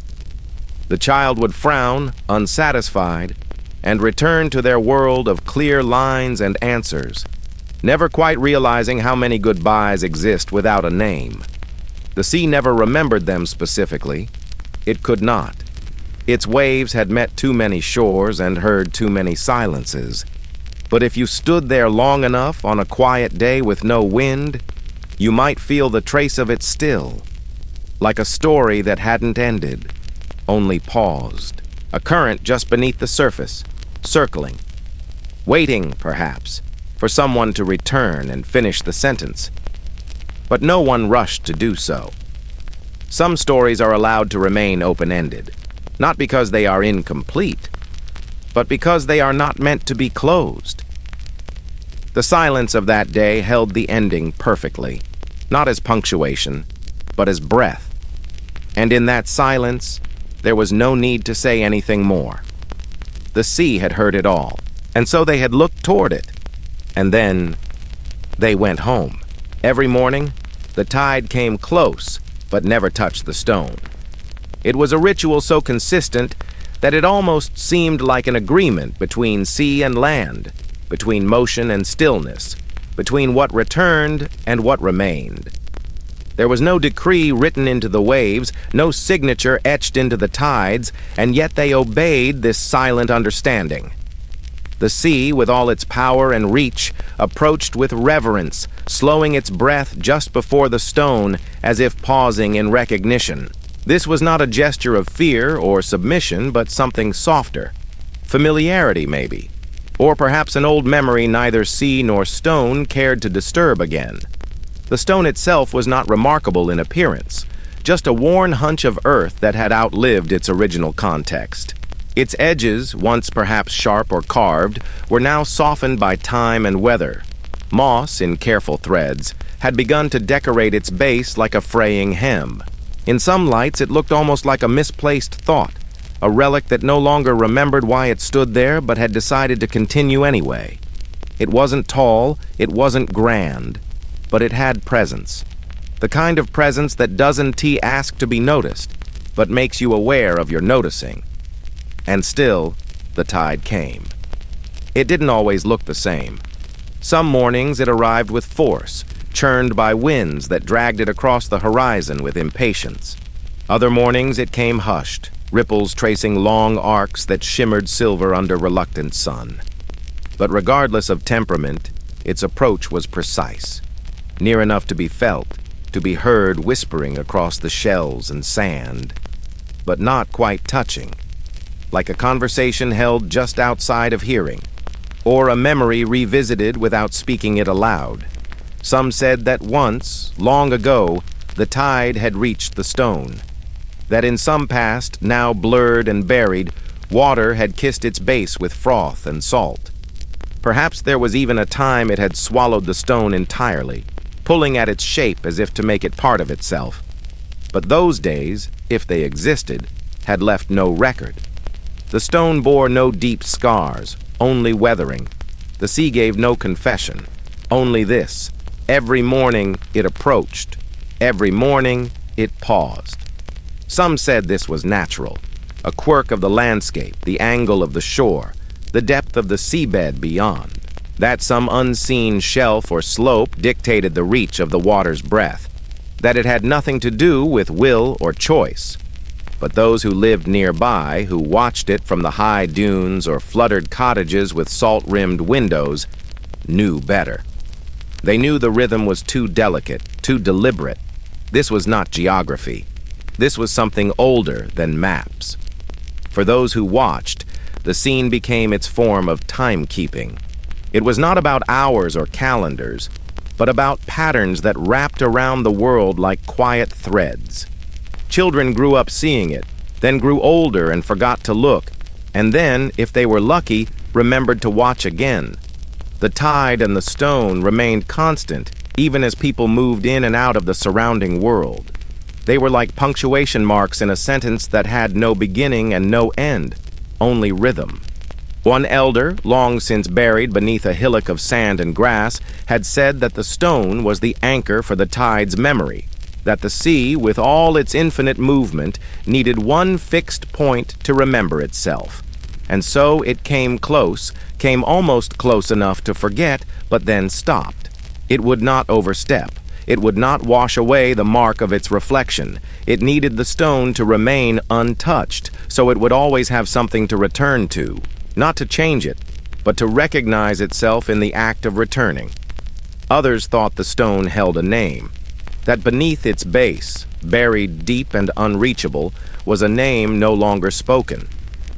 The child would frown, unsatisfied, and return to their world of clear lines and answers, never quite realizing how many goodbyes exist without a name. The sea never remembered them specifically. It could not. Its waves had met too many shores and heard too many silences. But if you stood there long enough on a quiet day with no wind, you might feel the trace of it still, like a story that hadn't ended, only paused. A current just beneath the surface, circling. waiting, perhaps, for someone to return and finish the sentence. But no one rushed to do so. Some stories are allowed to remain open-ended, not because they are incomplete, but because they are not meant to be closed. The silence of that day held the ending perfectly, not as punctuation, but as breath. And in that silence, there was no need to say anything more. The sea had heard it all, and so they had looked toward it. And then they went home. Every morning, the tide came close, but never touched the stone. It was a ritual so consistent that it almost seemed like an agreement between sea and land, between motion and stillness, between what returned and what remained. There was no decree written into the waves, no signature etched into the tides, and yet they obeyed this silent understanding. The sea, with all its power and reach, approached with reverence, slowing its breath just before the stone, as if pausing in recognition. This was not a gesture of fear or submission, but something softer. Familiarity, maybe. Or perhaps an old memory neither sea nor stone cared to disturb again. The stone itself was not remarkable in appearance, just a worn hunch of earth that had outlived its original context. Its edges, once perhaps sharp or carved, were now softened by time and weather. Moss, in careful threads, had begun to decorate its base like a fraying hem. In some lights it looked almost like a misplaced thought, a relic that no longer remembered why it stood there but had decided to continue anyway. It wasn't tall, it wasn't grand, but it had presence. The kind of presence that doesn't ask to be noticed, but makes you aware of your noticing. And still, the tide came. It didn't always look the same. Some mornings it arrived with force, churned by winds that dragged it across the horizon with impatience. Other mornings it came hushed, ripples tracing long arcs that shimmered silver under reluctant sun. But regardless of temperament, its approach was precise, near enough to be felt, to be heard whispering across the shells and sand, but not quite touching, like a conversation held just outside of hearing, or a memory revisited without speaking it aloud. Some said that once, long ago, the tide had reached the stone, that in some past, now blurred and buried, water had kissed its base with froth and salt. Perhaps there was even a time it had swallowed the stone entirely, pulling at its shape as if to make it part of itself. But those days, if they existed, had left no record. The stone bore no deep scars, only weathering. The sea gave no confession, only this: every morning it approached, every morning it paused. Some said this was natural, a quirk of the landscape, the angle of the shore, the depth of the seabed beyond, that some unseen shelf or slope dictated the reach of the water's breath, that it had nothing to do with will or choice. But those who lived nearby, who watched it from the high dunes or fluttered cottages with salt-rimmed windows, knew better. They knew the rhythm was too delicate, too deliberate. This was not geography. This was something older than maps. For those who watched, the scene became its form of timekeeping. It was not about hours or calendars, but about patterns that wrapped around the world like quiet threads. Children grew up seeing it, then grew older and forgot to look, and then, if they were lucky, remembered to watch again. The tide and the stone remained constant, even as people moved in and out of the surrounding world. They were like punctuation marks in a sentence that had no beginning and no end, only rhythm. One elder, long since buried beneath a hillock of sand and grass, had said that the stone was the anchor for the tide's memory, that the sea, with all its infinite movement, needed one fixed point to remember itself. And so it came close, came almost close enough to forget, but then stopped. It would not overstep. It would not wash away the mark of its reflection. It needed the stone to remain untouched, so it would always have something to return to, not to change it, but to recognize itself in the act of returning. Others thought the stone held a name, that beneath its base, buried deep and unreachable, was a name no longer spoken,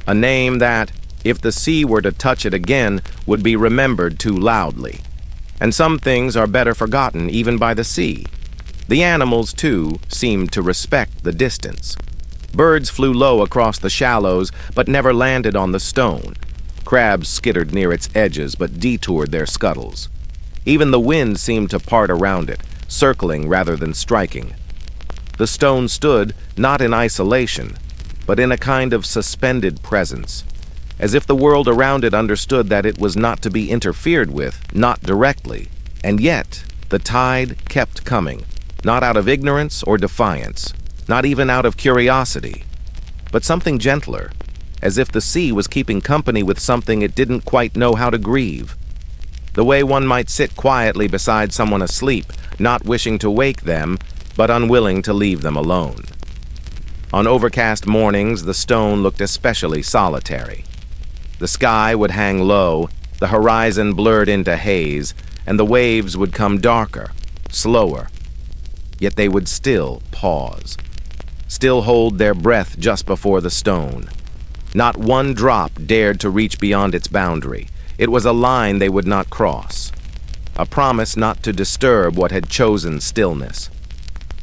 a name that, if the sea were to touch it again, would be remembered too loudly. And some things are better forgotten even by the sea. The animals, too, seemed to respect the distance. Birds flew low across the shallows, but never landed on the stone. Crabs skittered near its edges, but detoured their scuttles. Even the wind seemed to part around it, circling rather than striking. The stone stood not in isolation, but in a kind of suspended presence, as if the world around it understood that it was not to be interfered with, not directly. And yet, the tide kept coming, not out of ignorance or defiance, not even out of curiosity, but something gentler, as if the sea was keeping company with something it didn't quite know how to grieve. The way one might sit quietly beside someone asleep, not wishing to wake them, but unwilling to leave them alone. On overcast mornings, the stone looked especially solitary. The sky would hang low, the horizon blurred into haze, and the waves would come darker, slower. Yet they would still pause, still hold their breath just before the stone. Not one drop dared to reach beyond its boundary. It was a line they would not cross, a promise not to disturb what had chosen stillness.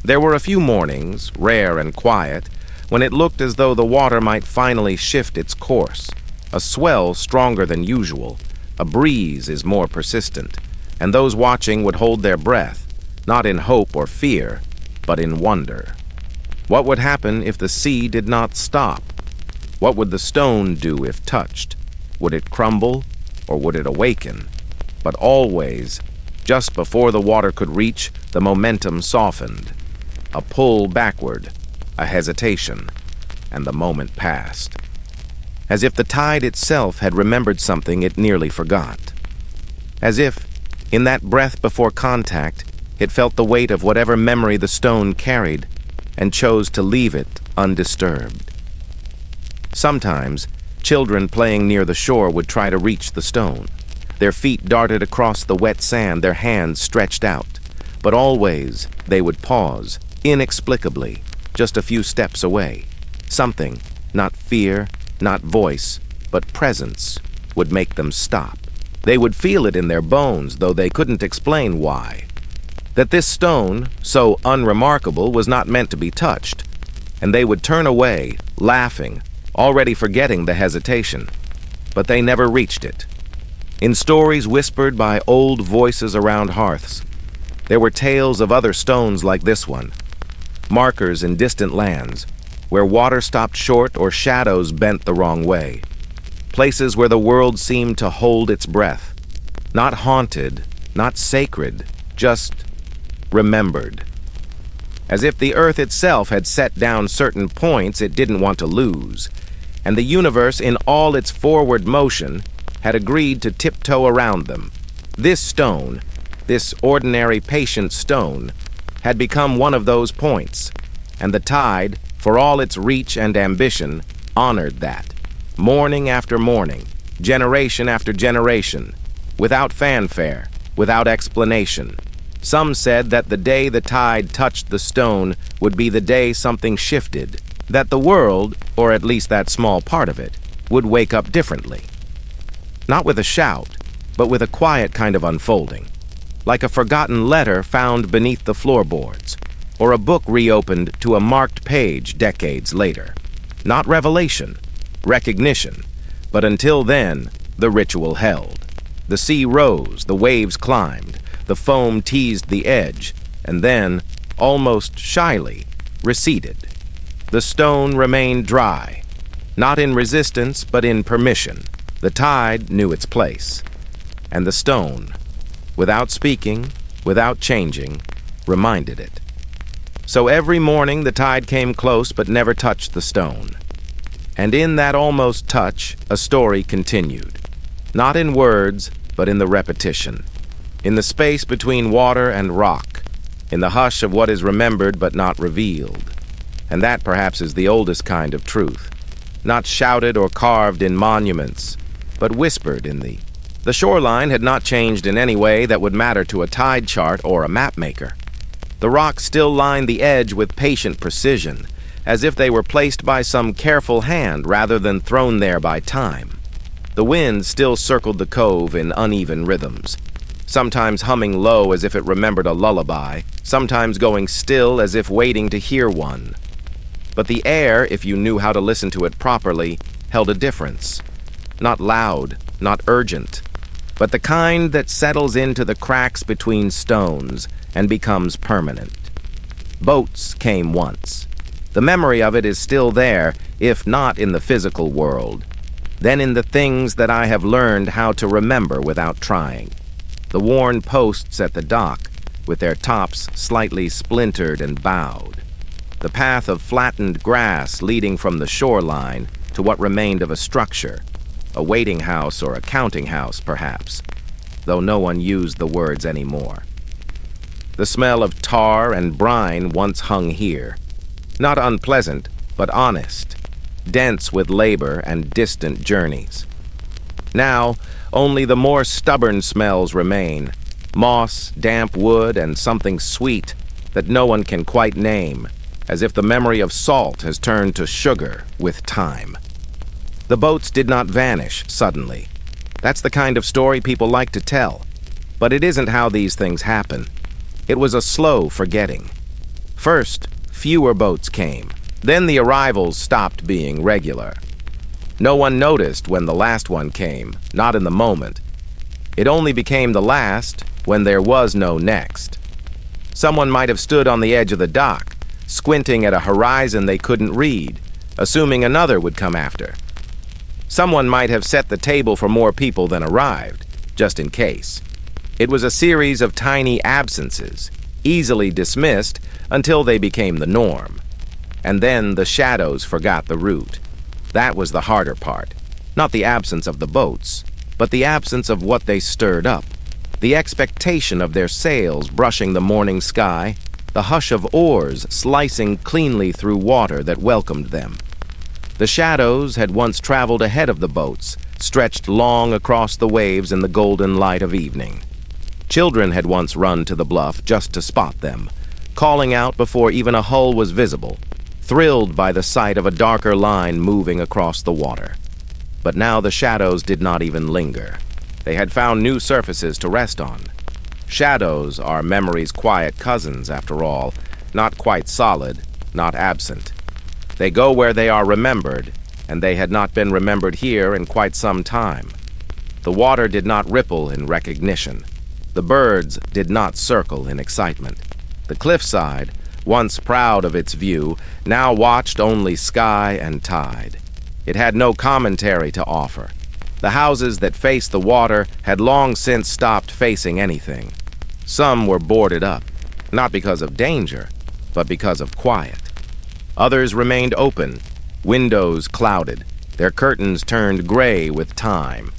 There were a few mornings, rare and quiet, when it looked as though the water might finally shift its course. A swell stronger than usual, a breeze is more persistent, and those watching would hold their breath, not in hope or fear, but in wonder. What would happen if the sea did not stop? What would the stone do if touched? Would it crumble, or would it awaken? But always, just before the water could reach, the momentum softened. A pull backward, a hesitation, and the moment passed. As if the tide itself had remembered something it nearly forgot. As if, in that breath before contact, it felt the weight of whatever memory the stone carried and chose to leave it undisturbed. Sometimes, children playing near the shore would try to reach the stone. Their feet darted across the wet sand, their hands stretched out. But always, they would pause, inexplicably, just a few steps away. Something, not fear, not voice, but presence, would make them stop. They would feel it in their bones, though they couldn't explain why. That this stone, so unremarkable, was not meant to be touched. And they would turn away, laughing, already forgetting the hesitation. But they never reached it. In stories whispered by old voices around hearths, there were tales of other stones like this one, markers in distant lands, where water stopped short or shadows bent the wrong way, places where the world seemed to hold its breath, not haunted, not sacred, just remembered. As if the earth itself had set down certain points it didn't want to lose, and the universe in all its forward motion had agreed to tiptoe around them. This stone, this ordinary patient stone, had become one of those points, and the tide, for all its reach and ambition, honored that. Morning after morning, generation after generation, without fanfare, without explanation. Some said that the day the tide touched the stone would be the day something shifted, that the world, or at least that small part of it, would wake up differently. Not with a shout, but with a quiet kind of unfolding, like a forgotten letter found beneath the floorboards, or a book reopened to a marked page decades later. Not revelation, recognition, but until then, the ritual held. The sea rose, the waves climbed, the foam teased the edge, and then, almost shyly, receded. The stone remained dry, not in resistance, but in permission. The tide knew its place, and the stone, without speaking, without changing, reminded it. So every morning the tide came close but never touched the stone. And in that almost touch, a story continued. Not in words, but in the repetition. In the space between water and rock. In the hush of what is remembered but not revealed. And that perhaps is the oldest kind of truth. Not shouted or carved in monuments, but whispered in the... The shoreline had not changed in any way that would matter to a tide chart or a map maker. The rocks still lined the edge with patient precision, as if they were placed by some careful hand rather than thrown there by time. The wind still circled the cove in uneven rhythms, sometimes humming low as if it remembered a lullaby, sometimes going still as if waiting to hear one. But the air, if you knew how to listen to it properly, held a difference. Not loud, not urgent, but the kind that settles into the cracks between stones and becomes permanent. Boats came once. The memory of it is still there, if not in the physical world, then in the things that I have learned how to remember without trying. The worn posts at the dock, with their tops slightly splintered and bowed. The path of flattened grass leading from the shoreline to what remained of a structure, a waiting house or a counting house, perhaps, though no one used the words anymore. The smell of tar and brine once hung here, not unpleasant, but honest, dense with labor and distant journeys. Now, only the more stubborn smells remain, moss, damp wood, and something sweet that no one can quite name, as if the memory of salt has turned to sugar with time. The boats did not vanish suddenly. That's the kind of story people like to tell, but it isn't how these things happen. It was a slow forgetting. First, fewer boats came. Then the arrivals stopped being regular. No one noticed when the last one came, not in the moment. It only became the last when there was no next. Someone might have stood on the edge of the dock, squinting at a horizon they couldn't read, assuming another would come after. Someone might have set the table for more people than arrived, just in case. It was a series of tiny absences, easily dismissed until they became the norm. And then the shadows forgot the route. That was the harder part. Not the absence of the boats, but the absence of what they stirred up. The expectation of their sails brushing the morning sky, the hush of oars slicing cleanly through water that welcomed them. The shadows had once traveled ahead of the boats, stretched long across the waves in the golden light of evening. Children had once run to the bluff just to spot them, calling out before even a hull was visible, thrilled by the sight of a darker line moving across the water. But now the shadows did not even linger. They had found new surfaces to rest on. Shadows are memory's quiet cousins, after all, not quite solid, not absent. They go where they are remembered, and they had not been remembered here in quite some time. The water did not ripple in recognition. The birds did not circle in excitement. The cliffside, once proud of its view, now watched only sky and tide. It had no commentary to offer. The houses that faced the water had long since stopped facing anything. Some were boarded up, not because of danger, but because of quiet. Others remained open, windows clouded, their curtains turned gray with time.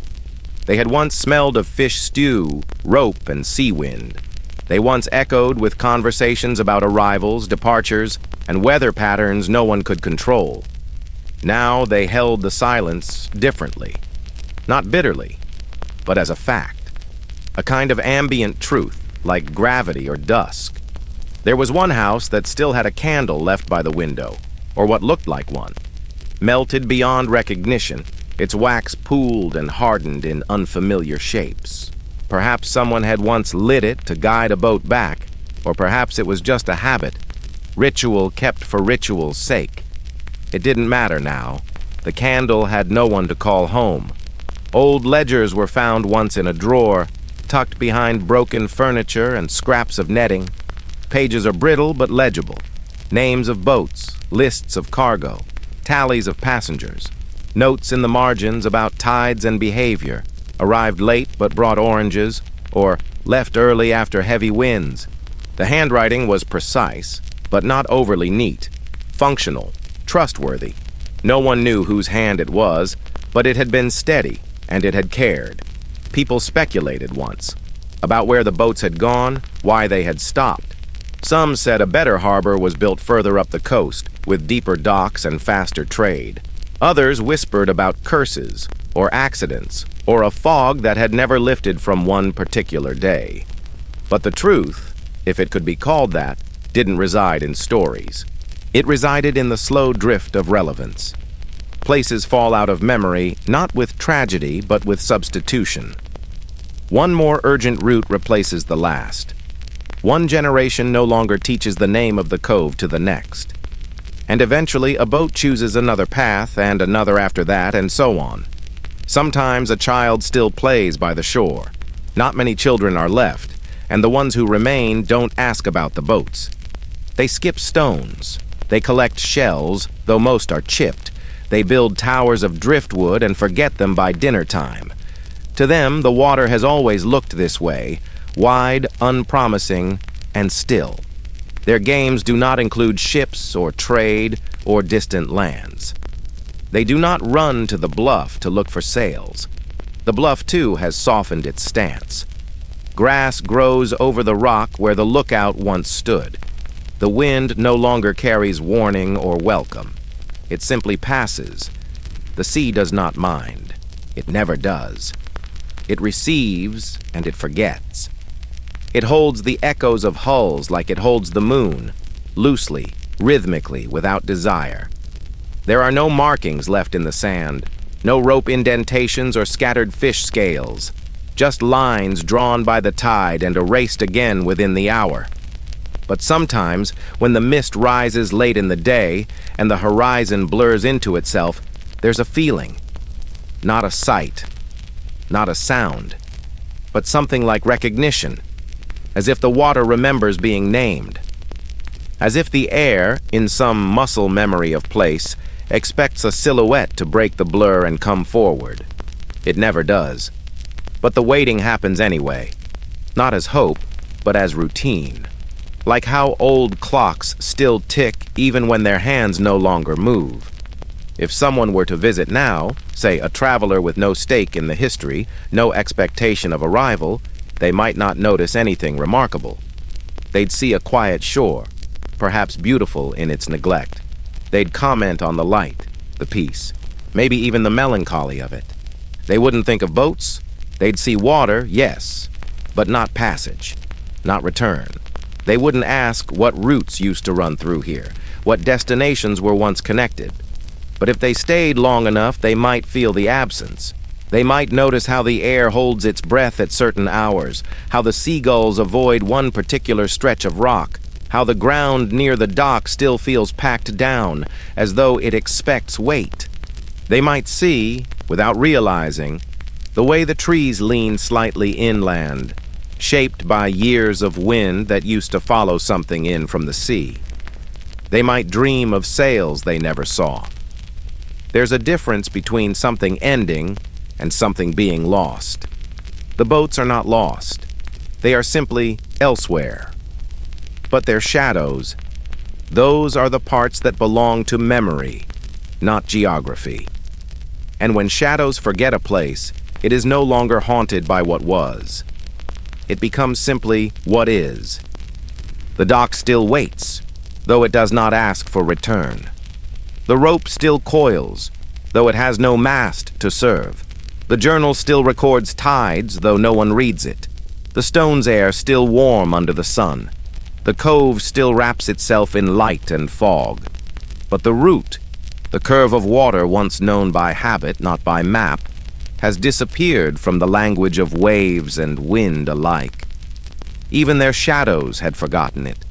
They had once smelled of fish stew, rope, and sea wind. They once echoed with conversations about arrivals, departures, and weather patterns no one could control. Now they held the silence differently, not bitterly, but as a fact, a kind of ambient truth, like gravity or dusk. There was one house that still had a candle left by the window, or what looked like one. Melted beyond recognition, its wax pooled and hardened in unfamiliar shapes. Perhaps someone had once lit it to guide a boat back, or perhaps it was just a habit, ritual kept for ritual's sake. It didn't matter now. The candle had no one to call home. Old ledgers were found once in a drawer, tucked behind broken furniture and scraps of netting. Pages are brittle but legible. Names of boats, lists of cargo, tallies of passengers, notes in the margins about tides and behavior, arrived late but brought oranges, or left early after heavy winds. The handwriting was precise, but not overly neat, functional, trustworthy. No one knew whose hand it was, but it had been steady, and it had cared. People speculated once about where the boats had gone, why they had stopped. Some said a better harbor was built further up the coast, with deeper docks and faster trade. Others whispered about curses, or accidents, or a fog that had never lifted from one particular day. But the truth, if it could be called that, didn't reside in stories. It resided in the slow drift of relevance. Places fall out of memory, not with tragedy, but with substitution. One more urgent route replaces the last. One generation no longer teaches the name of the cove to the next. And eventually a boat chooses another path, and another after that, and so on. Sometimes a child still plays by the shore. Not many children are left, and the ones who remain don't ask about the boats. They skip stones. They collect shells, though most are chipped. They build towers of driftwood and forget them by dinner time. To them, the water has always looked this way, wide, unpromising, and still. Their games do not include ships or trade or distant lands. They do not run to the bluff to look for sails. The bluff, too, has softened its stance. Grass grows over the rock where the lookout once stood. The wind no longer carries warning or welcome. It simply passes. The sea does not mind. It never does. It receives and it forgets. It holds the echoes of hulls like it holds the moon, loosely, rhythmically, without desire. There are no markings left in the sand, no rope indentations or scattered fish scales, just lines drawn by the tide and erased again within the hour. But sometimes, when the mist rises late in the day and the horizon blurs into itself, there's a feeling. Not a sight, not a sound, but something like recognition, as if the water remembers being named. As if the air, in some muscle memory of place, expects a silhouette to break the blur and come forward. It never does. But the waiting happens anyway, not as hope, but as routine. Like how old clocks still tick even when their hands no longer move. If someone were to visit now, say a traveler with no stake in the history, no expectation of arrival, they might not notice anything remarkable. They'd see a quiet shore, perhaps beautiful in its neglect. They'd comment on the light, the peace, maybe even the melancholy of it. They wouldn't think of boats. They'd see water, yes, but not passage, not return. They wouldn't ask what routes used to run through here, what destinations were once connected. But if they stayed long enough, they might feel the absence. They might notice how the air holds its breath at certain hours, how the seagulls avoid one particular stretch of rock, how the ground near the dock still feels packed down, as though it expects weight. They might see, without realizing, the way the trees lean slightly inland, shaped by years of wind that used to follow something in from the sea. They might dream of sails they never saw. There's a difference between something ending and something being lost. The boats are not lost. They are simply elsewhere. But their shadows, those are the parts that belong to memory, not geography. And when shadows forget a place, it is no longer haunted by what was. It becomes simply what is. The dock still waits, though it does not ask for return. The rope still coils, though it has no mast to serve. The journal still records tides, though no one reads it. The stone's air still warm under the sun. The cove still wraps itself in light and fog. But the route, the curve of water once known by habit, not by map, has disappeared from the language of waves and wind alike. Even their shadows had forgotten it.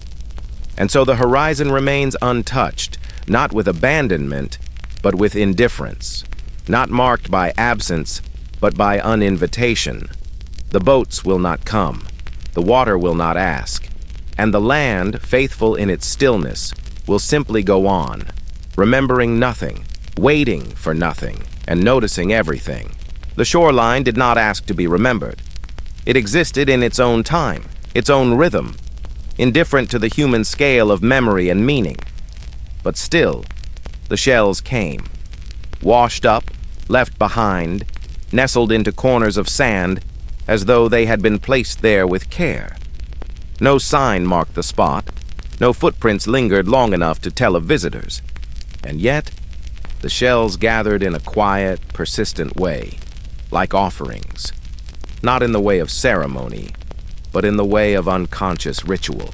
And so the horizon remains untouched, not with abandonment, but with indifference, not marked by absence, but by uninvitation. The boats will not come, the water will not ask, and the land, faithful in its stillness, will simply go on, remembering nothing, waiting for nothing, and noticing everything. The shoreline did not ask to be remembered. It existed in its own time, its own rhythm, indifferent to the human scale of memory and meaning. But still, the shells came, washed up, left behind, nestled into corners of sand, as though they had been placed there with care. No sign marked the spot, no footprints lingered long enough to tell of visitors. And yet, the shells gathered in a quiet, persistent way, like offerings, not in the way of ceremony, but in the way of unconscious ritual.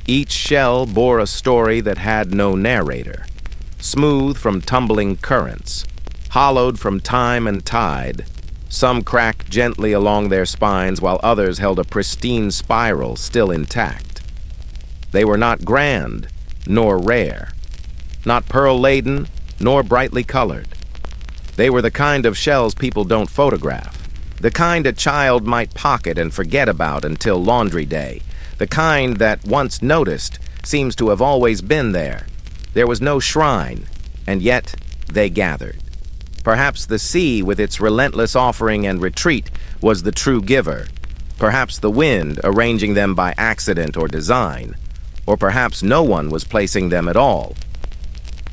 Each shell bore a story that had no narrator, smooth from tumbling currents, hollowed from time and tide. Some cracked gently along their spines while others held a pristine spiral still intact. They were not grand, nor rare, not pearl-laden, nor brightly colored. They were the kind of shells people don't photograph, the kind a child might pocket and forget about until laundry day, the kind that, once noticed, seems to have always been there. There was no shrine, and yet they gathered. Perhaps the sea, with its relentless offering and retreat, was the true giver. Perhaps the wind, arranging them by accident or design. Or perhaps no one was placing them at all.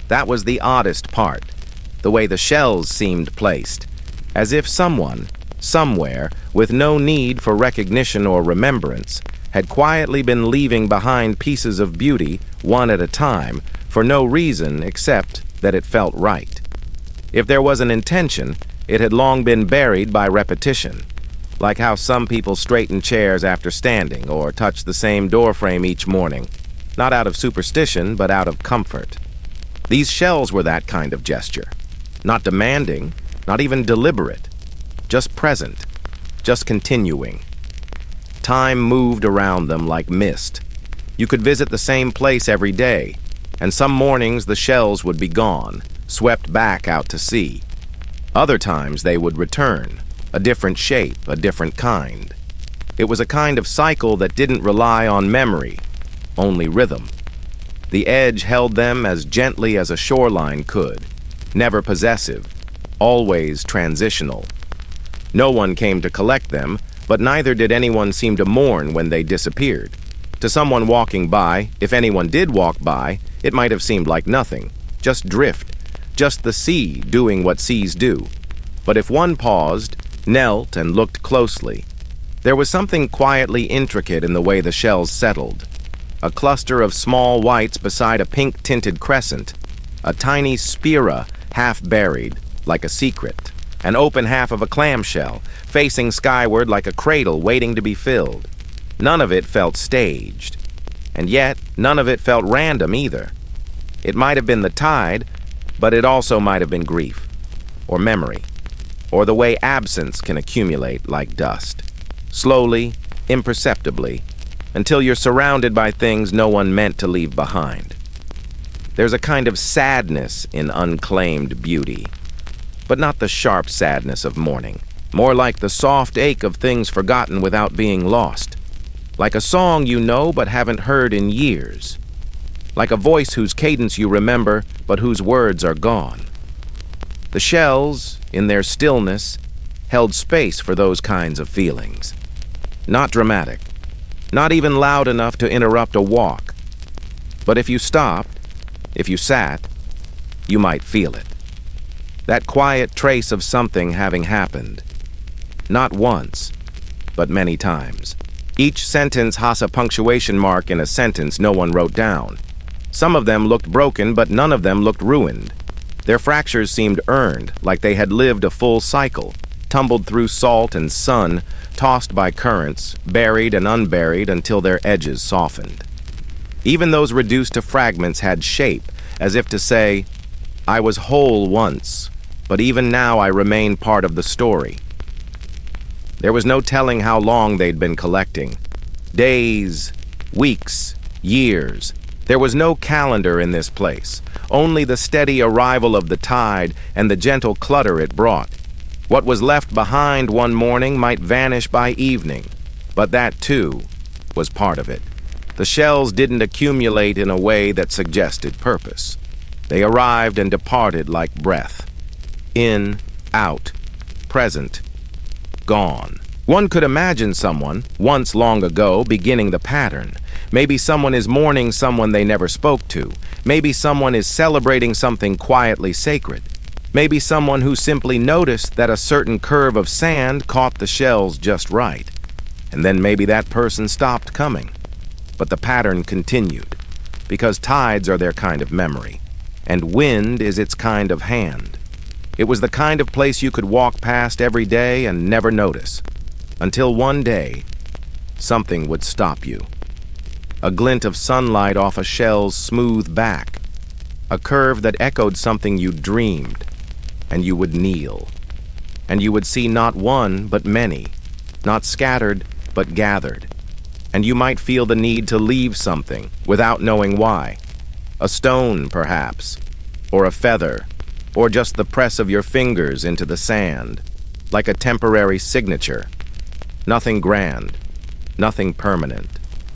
That was the oddest part, the way the shells seemed placed, as if someone, somewhere, with no need for recognition or remembrance, had quietly been leaving behind pieces of beauty, one at a time, for no reason except that it felt right. If there was an intention, it had long been buried by repetition, like how some people straighten chairs after standing or touch the same doorframe each morning, not out of superstition, but out of comfort. These shells were that kind of gesture, not demanding, not even deliberate, just present, just continuing. Time moved around them like mist. You could visit the same place every day, and some mornings the shells would be gone, swept back out to sea. Other times they would return, a different shape, a different kind. It was a kind of cycle that didn't rely on memory, only rhythm. The edge held them as gently as a shoreline could, never possessive, always transitional. No one came to collect them, but neither did anyone seem to mourn when they disappeared. To someone walking by, if anyone did walk by, it might have seemed like nothing, just drift, just the sea doing what seas do. But if one paused, knelt, and looked closely, there was something quietly intricate in the way the shells settled. A cluster of small whites beside a pink-tinted crescent, a tiny spira half buried, like a secret, an open half of a clamshell, facing skyward like a cradle waiting to be filled. None of it felt staged, and yet none of it felt random either. It might have been the tide, but it also might have been grief, or memory, or the way absence can accumulate like dust, slowly, imperceptibly, until you're surrounded by things no one meant to leave behind. There's a kind of sadness in unclaimed beauty, but not the sharp sadness of mourning, more like the soft ache of things forgotten without being lost, like a song you know but haven't heard in years, like a voice whose cadence you remember but whose words are gone. The shells, in their stillness, held space for those kinds of feelings. Not dramatic, not even loud enough to interrupt a walk. But if you stopped, if you sat, you might feel it. That quiet trace of something having happened. Not once, but many times. Each sentence has a punctuation mark in a sentence no one wrote down. Some of them looked broken, but none of them looked ruined. Their fractures seemed earned, like they had lived a full cycle, tumbled through salt and sun, tossed by currents, buried and unburied until their edges softened. Even those reduced to fragments had shape, as if to say, I was whole once, but even now I remain part of the story. There was no telling how long they'd been collecting. Days, weeks, years. There was no calendar in this place, only the steady arrival of the tide and the gentle clutter it brought. What was left behind one morning might vanish by evening, but that, too, was part of it. The shells didn't accumulate in a way that suggested purpose. They arrived and departed like breath. In, out, present, gone. One could imagine someone, once long ago, beginning the pattern. Maybe someone is mourning someone they never spoke to. Maybe someone is celebrating something quietly sacred. Maybe someone who simply noticed that a certain curve of sand caught the shells just right. And then maybe that person stopped coming. But the pattern continued, because tides are their kind of memory, and wind is its kind of hand. It was the kind of place you could walk past every day and never notice, until one day, something would stop you. A glint of sunlight off a shell's smooth back, a curve that echoed something you dreamed, and you would kneel. And you would see not one, but many, not scattered, but gathered. And you might feel the need to leave something without knowing why. A stone, perhaps, or a feather, or just the press of your fingers into the sand, like a temporary signature. Nothing grand, nothing permanent,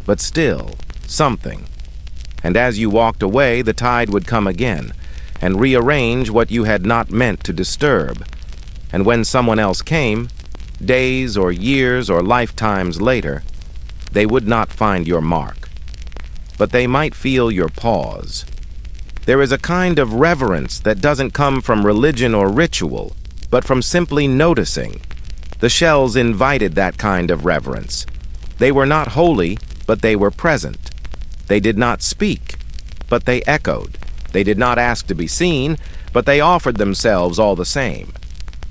but still something. And as you walked away, the tide would come again and rearrange what you had not meant to disturb. And when someone else came, days or years or lifetimes later, they would not find your mark, but they might feel your pause. There is a kind of reverence that doesn't come from religion or ritual, but from simply noticing. The shells invited that kind of reverence. They were not holy, but they were present. They did not speak, but they echoed. They did not ask to be seen, but they offered themselves all the same.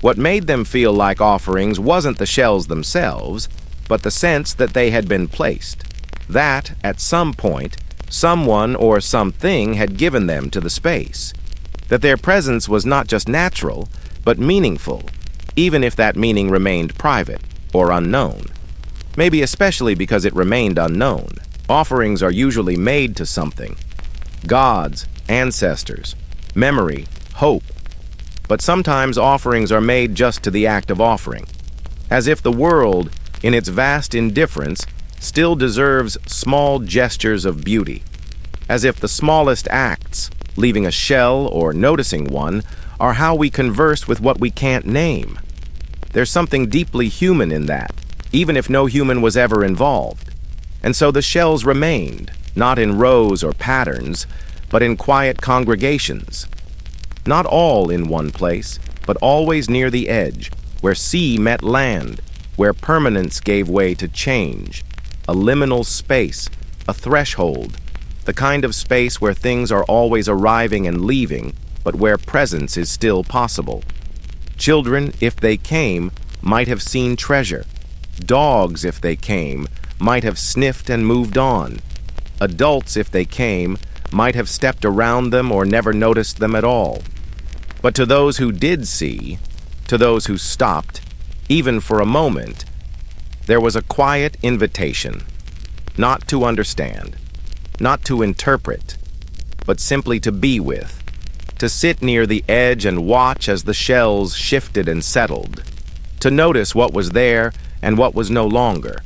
What made them feel like offerings wasn't the shells themselves, but the sense that they had been placed. That, at some point, someone or something had given them to the space. That their presence was not just natural, but meaningful, even if that meaning remained private or unknown. Maybe especially because it remained unknown. Offerings are usually made to something. Gods, ancestors, memory, hope. But sometimes offerings are made just to the act of offering, as if the world, in its vast indifference, still deserves small gestures of beauty, as if the smallest acts, leaving a shell or noticing one, are how we converse with what we can't name. There's something deeply human in that, even if no human was ever involved. And so the shells remained, not in rows or patterns, but in quiet congregations. Not all in one place, but always near the edge, where sea met land, where permanence gave way to change. A liminal space, a threshold, the kind of space where things are always arriving and leaving, but where presence is still possible. Children, if they came, might have seen treasure. Dogs, if they came, might have sniffed and moved on. Adults, if they came, might have stepped around them or never noticed them at all. But to those who did see, to those who stopped, even for a moment, there was a quiet invitation, not to understand, not to interpret, but simply to be with, to sit near the edge and watch as the shells shifted and settled, to notice what was there and what was no longer,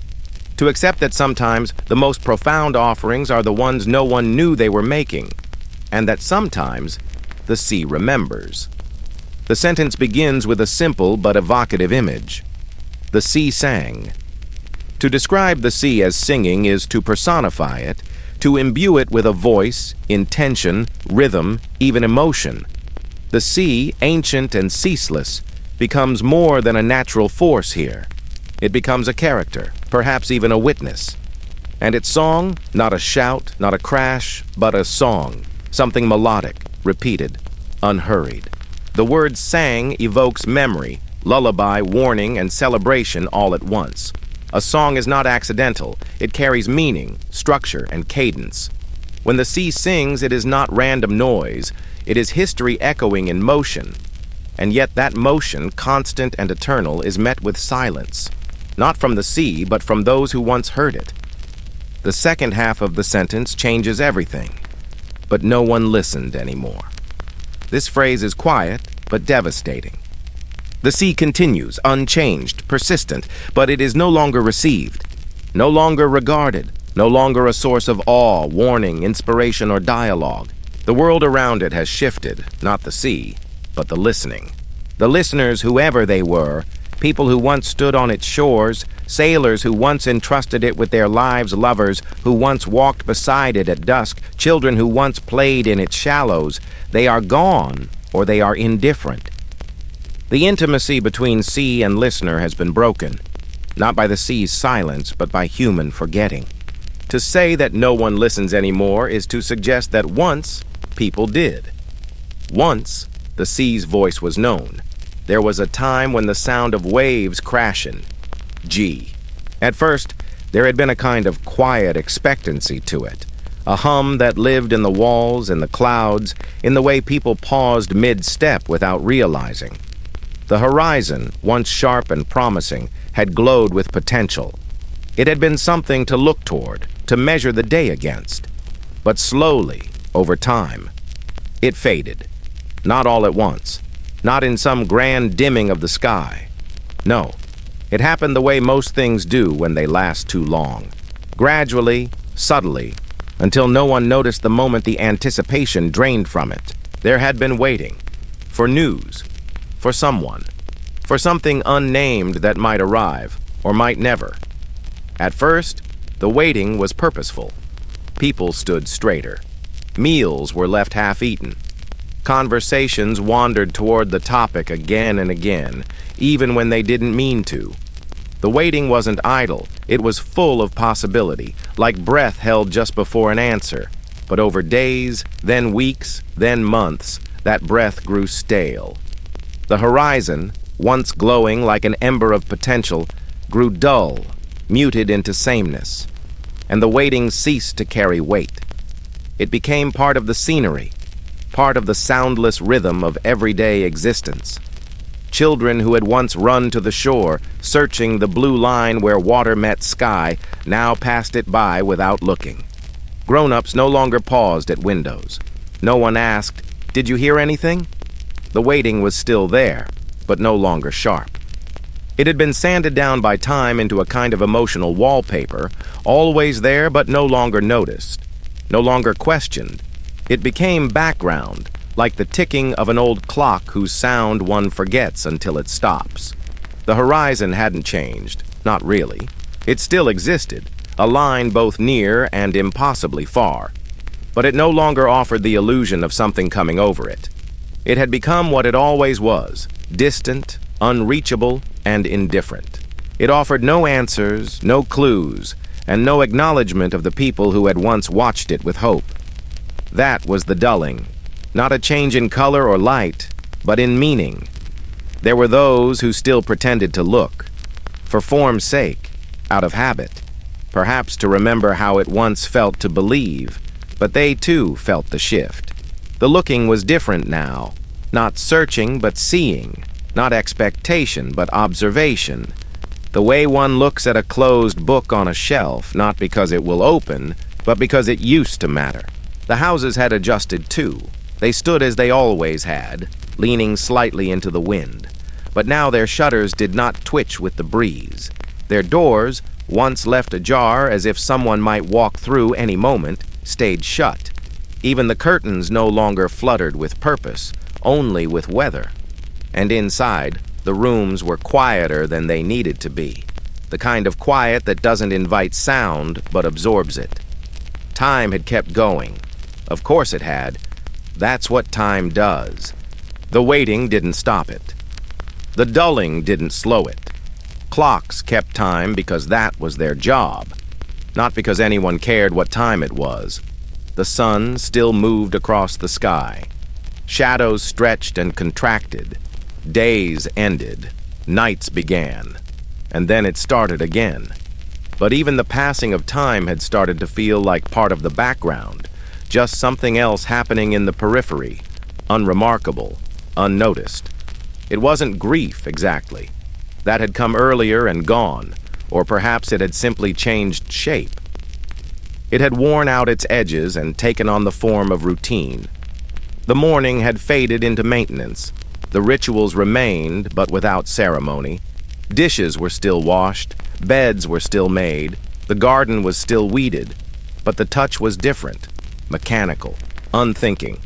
to accept that sometimes the most profound offerings are the ones no one knew they were making, and that sometimes the sea remembers. The sentence begins with a simple but evocative image. The sea sang. To describe the sea as singing is to personify it, to imbue it with a voice, intention, rhythm, even emotion. The sea, ancient and ceaseless, becomes more than a natural force here. It becomes a character, perhaps even a witness. And its song, not a shout, not a crash, but a song, something melodic, repeated, unhurried. The word sang evokes memory, lullaby, warning, and celebration all at once. A song is not accidental. It carries meaning, structure, and cadence. When the sea sings, it is not random noise. It is history echoing in motion. And yet that motion, constant and eternal, is met with silence. Not from the sea, but from those who once heard it. The second half of the sentence changes everything. But no one listened anymore. This phrase is quiet, but devastating. The sea continues, unchanged, persistent, but it is no longer received, no longer regarded, no longer a source of awe, warning, inspiration, or dialogue. The world around it has shifted, not the sea, but the listening. The listeners, whoever they were, people who once stood on its shores, sailors who once entrusted it with their lives, lovers who once walked beside it at dusk, children who once played in its shallows, they are gone or they are indifferent. The intimacy between sea and listener has been broken, not by the sea's silence, but by human forgetting. To say that no one listens anymore is to suggest that once people did. Once the sea's voice was known. There was a time when the sound of waves crashing. G. At first, there had been a kind of quiet expectancy to it, a hum that lived in the walls, in the clouds, in the way people paused mid-step without realizing. The horizon, once sharp and promising, had glowed with potential. It had been something to look toward, to measure the day against. But slowly, over time, it faded. Not all at once. Not in some grand dimming of the sky. No, it happened the way most things do when they last too long. Gradually, subtly, until no one noticed the moment the anticipation drained from it. There had been waiting. For news. For someone. For something unnamed that might arrive, or might never. At first, the waiting was purposeful. People stood straighter. Meals were left half-eaten. Conversations wandered toward the topic again and again, even when they didn't mean to. The waiting wasn't idle. It was full of possibility, like breath held just before an answer. But over days, then weeks, then months, that breath grew stale. The horizon, once glowing like an ember of potential, grew dull, muted into sameness. And the waiting ceased to carry weight. It became part of the scenery, part of the soundless rhythm of everyday existence. Children who had once run to the shore, searching the blue line where water met sky, now passed it by without looking. Grown-ups no longer paused at windows. No one asked, "Did you hear anything?" The waiting was still there, but no longer sharp. It had been sanded down by time into a kind of emotional wallpaper, always there but no longer noticed, no longer questioned. It became background, like the ticking of an old clock whose sound one forgets until it stops. The horizon hadn't changed, not really. It still existed, a line both near and impossibly far. But it no longer offered the illusion of something coming over it. It had become what it always was, distant, unreachable, and indifferent. It offered no answers, no clues, and no acknowledgement of the people who had once watched it with hope. That was the dulling. Not a change in color or light, but in meaning. There were those who still pretended to look, for form's sake, out of habit, perhaps to remember how it once felt to believe, but they too felt the shift. The looking was different now, not searching but seeing, not expectation but observation. The way one looks at a closed book on a shelf, not because it will open, but because it used to matter. The houses had adjusted too. They stood as they always had, leaning slightly into the wind. But now their shutters did not twitch with the breeze. Their doors, once left ajar as if someone might walk through any moment, stayed shut. Even the curtains no longer fluttered with purpose, only with weather. And inside, the rooms were quieter than they needed to be. The kind of quiet that doesn't invite sound, but absorbs it. Time had kept going. Of course it had. That's what time does. The waiting didn't stop it. The dulling didn't slow it. Clocks kept time because that was their job, not because anyone cared what time it was. The sun still moved across the sky. Shadows stretched and contracted. Days ended. Nights began. And then it started again. But even the passing of time had started to feel like part of the background, just something else happening in the periphery, unremarkable, unnoticed. It wasn't grief, exactly. That had come earlier and gone, or perhaps it had simply changed shape. It had worn out its edges and taken on the form of routine. The morning had faded into maintenance. The rituals remained, but without ceremony. Dishes were still washed, beds were still made, the garden was still weeded, but the touch was different, mechanical, unthinking,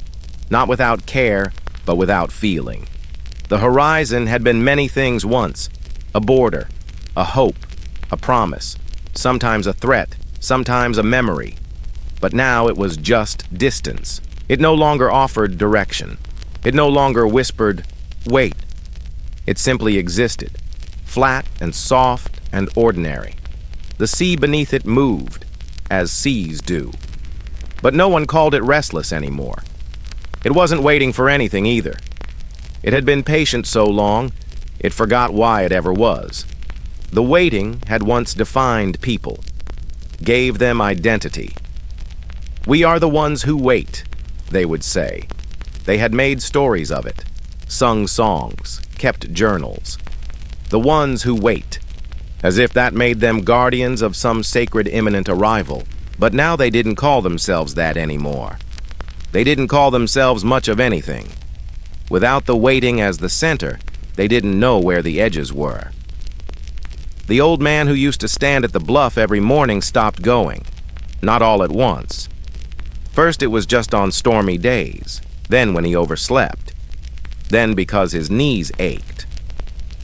not without care, but without feeling. The horizon had been many things once, a border, a hope, a promise, sometimes a threat, sometimes a memory. But now it was just distance. It no longer offered direction. It no longer whispered, "Wait." It simply existed, flat and soft and ordinary. The sea beneath it moved, as seas do. But no one called it restless anymore. It wasn't waiting for anything either. It had been patient so long, it forgot why it ever was. The waiting had once defined people, gave them identity. "We are the ones who wait," they would say. They had made stories of it, sung songs, kept journals. The ones who wait, as if that made them guardians of some sacred imminent arrival. But now they didn't call themselves that anymore. They didn't call themselves much of anything. Without the waiting as the center, they didn't know where the edges were. The old man who used to stand at the bluff every morning stopped going, not all at once. First it was just on stormy days, then when he overslept, then because his knees ached.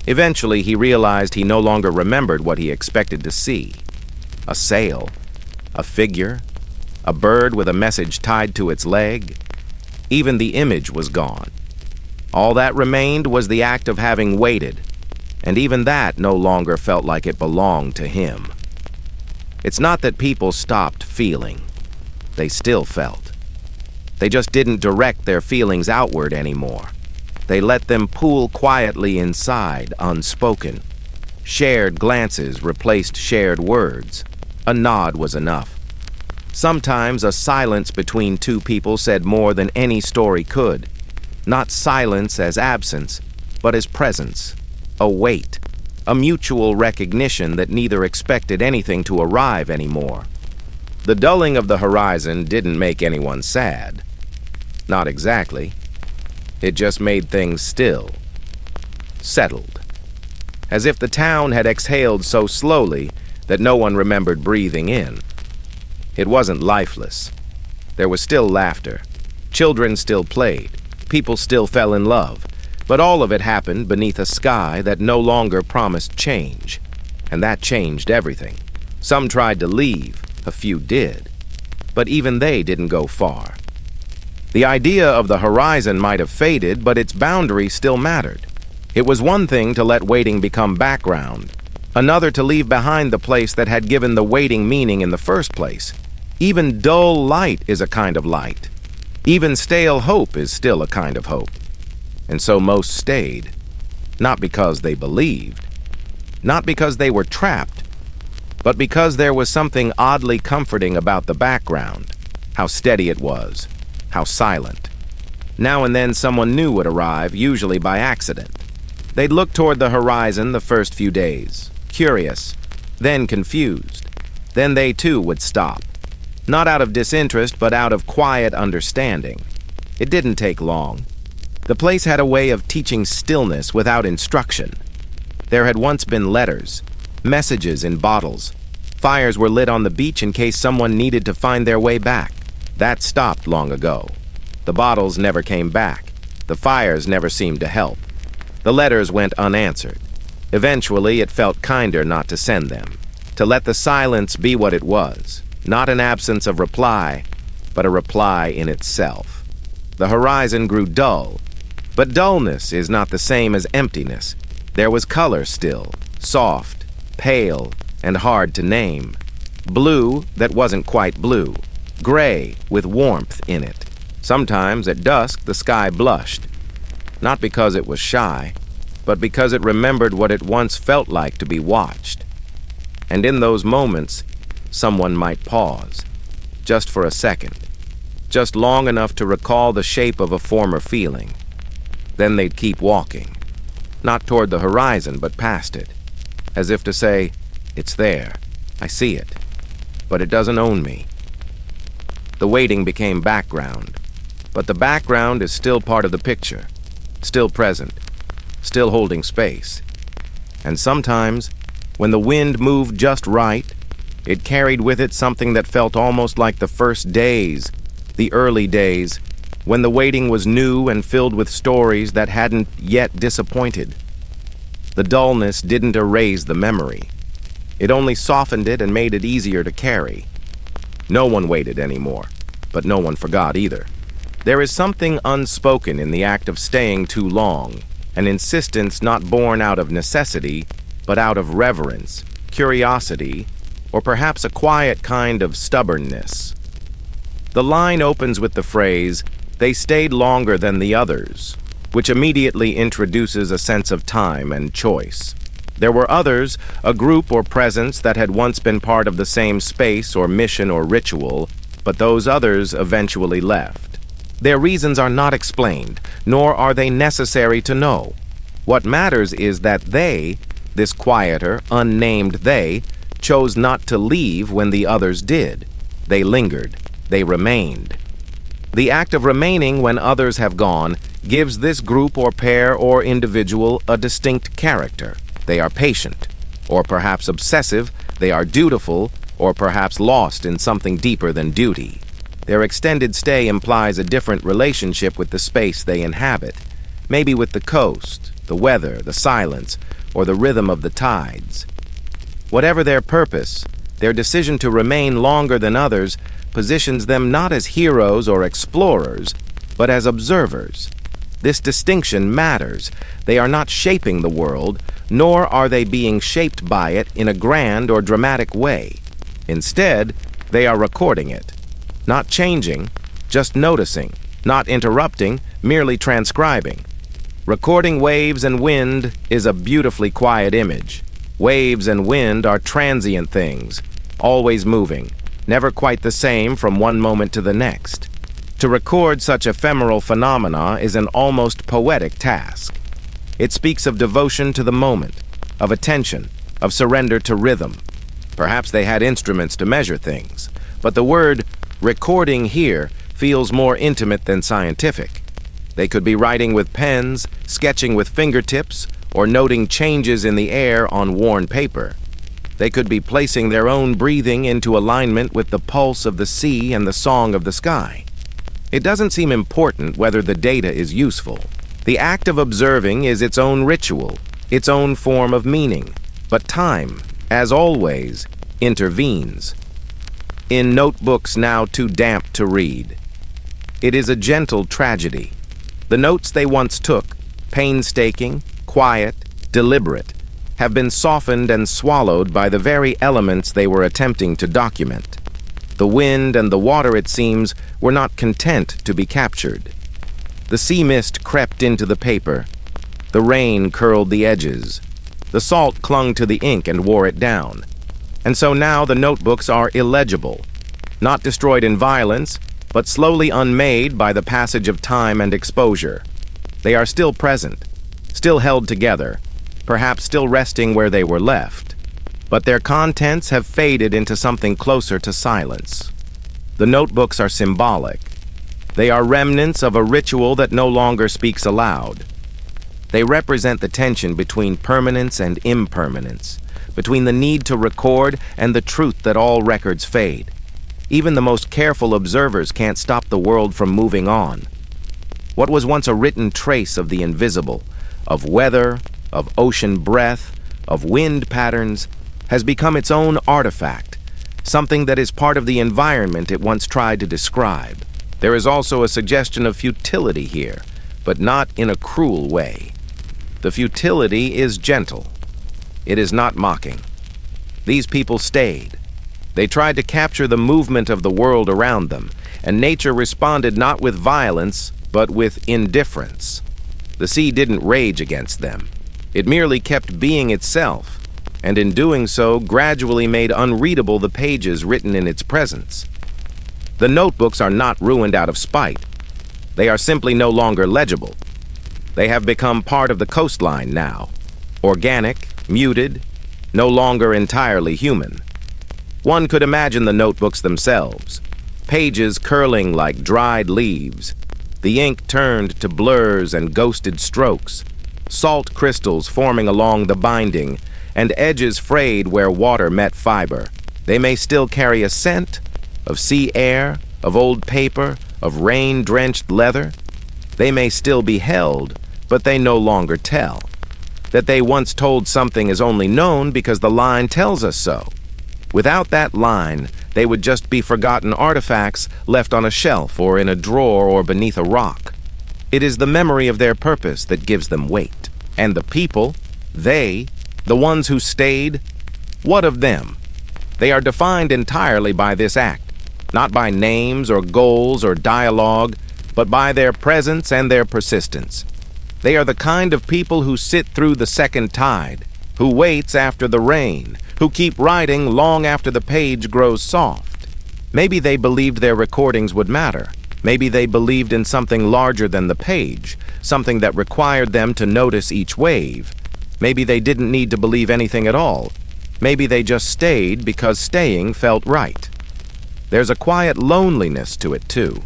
Eventually he realized he no longer remembered what he expected to see. A sail, a figure, a bird with a message tied to its leg. Even the image was gone. All that remained was the act of having waited, and even that no longer felt like it belonged to him. It's not that people stopped feeling. They still felt. They just didn't direct their feelings outward anymore. They let them pool quietly inside, unspoken. Shared glances replaced shared words. A nod was enough. Sometimes a silence between two people said more than any story could. Not silence as absence, but as presence. A wait. A mutual recognition that neither expected anything to arrive anymore. The dulling of the horizon didn't make anyone sad. Not exactly. It just made things still. Settled. As if the town had exhaled so slowly that no one remembered breathing in. It wasn't lifeless. There was still laughter. Children still played. People still fell in love. But all of it happened beneath a sky that no longer promised change. And that changed everything. Some tried to leave. A few did. But even they didn't go far. The idea of the horizon might have faded, but its boundary still mattered. It was one thing to let waiting become background, another to leave behind the place that had given the waiting meaning in the first place. Even dull light is a kind of light. Even stale hope is still a kind of hope. And so most stayed, not because they believed, not because they were trapped, but because there was something oddly comforting about the background, how steady it was, how silent. Now and then someone new would arrive, usually by accident. They'd look toward the horizon the first few days, curious, then confused. Then they too would stop, not out of disinterest, but out of quiet understanding. It didn't take long. The place had a way of teaching stillness without instruction. There had once been letters, messages in bottles. Fires were lit on the beach in case someone needed to find their way back. That stopped long ago. The bottles never came back. The fires never seemed to help. The letters went unanswered. Eventually, it felt kinder not to send them, to let the silence be what it was, not an absence of reply, but a reply in itself. The horizon grew dull, but dullness is not the same as emptiness. There was color still, soft, pale, and hard to name. Blue that wasn't quite blue. Gray with warmth in it. Sometimes at dusk the sky blushed, not because it was shy, but because it remembered what it once felt like to be watched. And in those moments, someone might pause, just for a second, just long enough to recall the shape of a former feeling. Then they'd keep walking, not toward the horizon, but past it, as if to say, "It's there, I see it, but it doesn't own me." The waiting became background, but the background is still part of the picture, still present, still holding space. And sometimes, when the wind moved just right, it carried with it something that felt almost like the first days, the early days, when the waiting was new and filled with stories that hadn't yet disappointed. The dullness didn't erase the memory. It only softened it and made it easier to carry. No one waited anymore, but no one forgot either. There is something unspoken in the act of staying too long, an insistence not born out of necessity, but out of reverence, curiosity, or perhaps a quiet kind of stubbornness. The line opens with the phrase, "They stayed longer than the others," which immediately introduces a sense of time and choice. There were others, a group or presence that had once been part of the same space or mission or ritual, but those others eventually left. Their reasons are not explained, nor are they necessary to know. What matters is that they, this quieter, unnamed they, chose not to leave when the others did. They lingered. They remained. The act of remaining when others have gone gives this group or pair or individual a distinct character. They are patient, or perhaps obsessive. They are dutiful, or perhaps lost in something deeper than duty. Their extended stay implies a different relationship with the space they inhabit, maybe with the coast, the weather, the silence, or the rhythm of the tides. Whatever their purpose, their decision to remain longer than others positions them not as heroes or explorers, but as observers. This distinction matters. They are not shaping the world, nor are they being shaped by it in a grand or dramatic way. Instead, they are recording it. Not changing, just noticing, not interrupting, merely transcribing. Recording waves and wind is a beautifully quiet image. Waves and wind are transient things, always moving, never quite the same from one moment to the next. To record such ephemeral phenomena is an almost poetic task. It speaks of devotion to the moment, of attention, of surrender to rhythm. Perhaps they had instruments to measure things, but the word recording here feels more intimate than scientific. They could be writing with pens, sketching with fingertips, or noting changes in the air on worn paper. They could be placing their own breathing into alignment with the pulse of the sea and the song of the sky. It doesn't seem important whether the data is useful. The act of observing is its own ritual, its own form of meaning, but time, as always, intervenes. In notebooks now too damp to read. It is a gentle tragedy. The notes they once took, painstaking, quiet, deliberate, have been softened and swallowed by the very elements they were attempting to document. The wind and the water, it seems, were not content to be captured. The sea mist crept into the paper. The rain curled the edges. The salt clung to the ink and wore it down. And so now the notebooks are illegible, not destroyed in violence, but slowly unmade by the passage of time and exposure. They are still present, still held together, perhaps still resting where they were left, but their contents have faded into something closer to silence. The notebooks are symbolic. They are remnants of a ritual that no longer speaks aloud. They represent the tension between permanence and impermanence, between the need to record and the truth that all records fade. Even the most careful observers can't stop the world from moving on. What was once a written trace of the invisible, of weather, of ocean breath, of wind patterns, has become its own artifact, something that is part of the environment it once tried to describe. There is also a suggestion of futility here, but not in a cruel way. The futility is gentle. It is not mocking. These people stayed. They tried to capture the movement of the world around them, and nature responded not with violence, but with indifference. The sea didn't rage against them. It merely kept being itself, and in doing so gradually made unreadable the pages written in its presence. The notebooks are not ruined out of spite. They are simply no longer legible. They have become part of the coastline now, organic, muted, no longer entirely human. One could imagine the notebooks themselves, pages curling like dried leaves, the ink turned to blurs and ghosted strokes, salt crystals forming along the binding, and edges frayed where water met fiber. They may still carry a scent of sea air, of old paper, of rain-drenched leather. They may still be held, but they no longer tell. That they once told something is only known because the line tells us so. Without that line, they would just be forgotten artifacts left on a shelf or in a drawer or beneath a rock. It is the memory of their purpose that gives them weight. And the people, they, the ones who stayed, what of them? They are defined entirely by this act, not by names or goals or dialogue, but by their presence and their persistence. They are the kind of people who sit through the second tide, who waits after the rain, who keep writing long after the page grows soft. Maybe they believed their recordings would matter. Maybe they believed in something larger than the page, something that required them to notice each wave. Maybe they didn't need to believe anything at all. Maybe they just stayed because staying felt right. There's a quiet loneliness to it, too.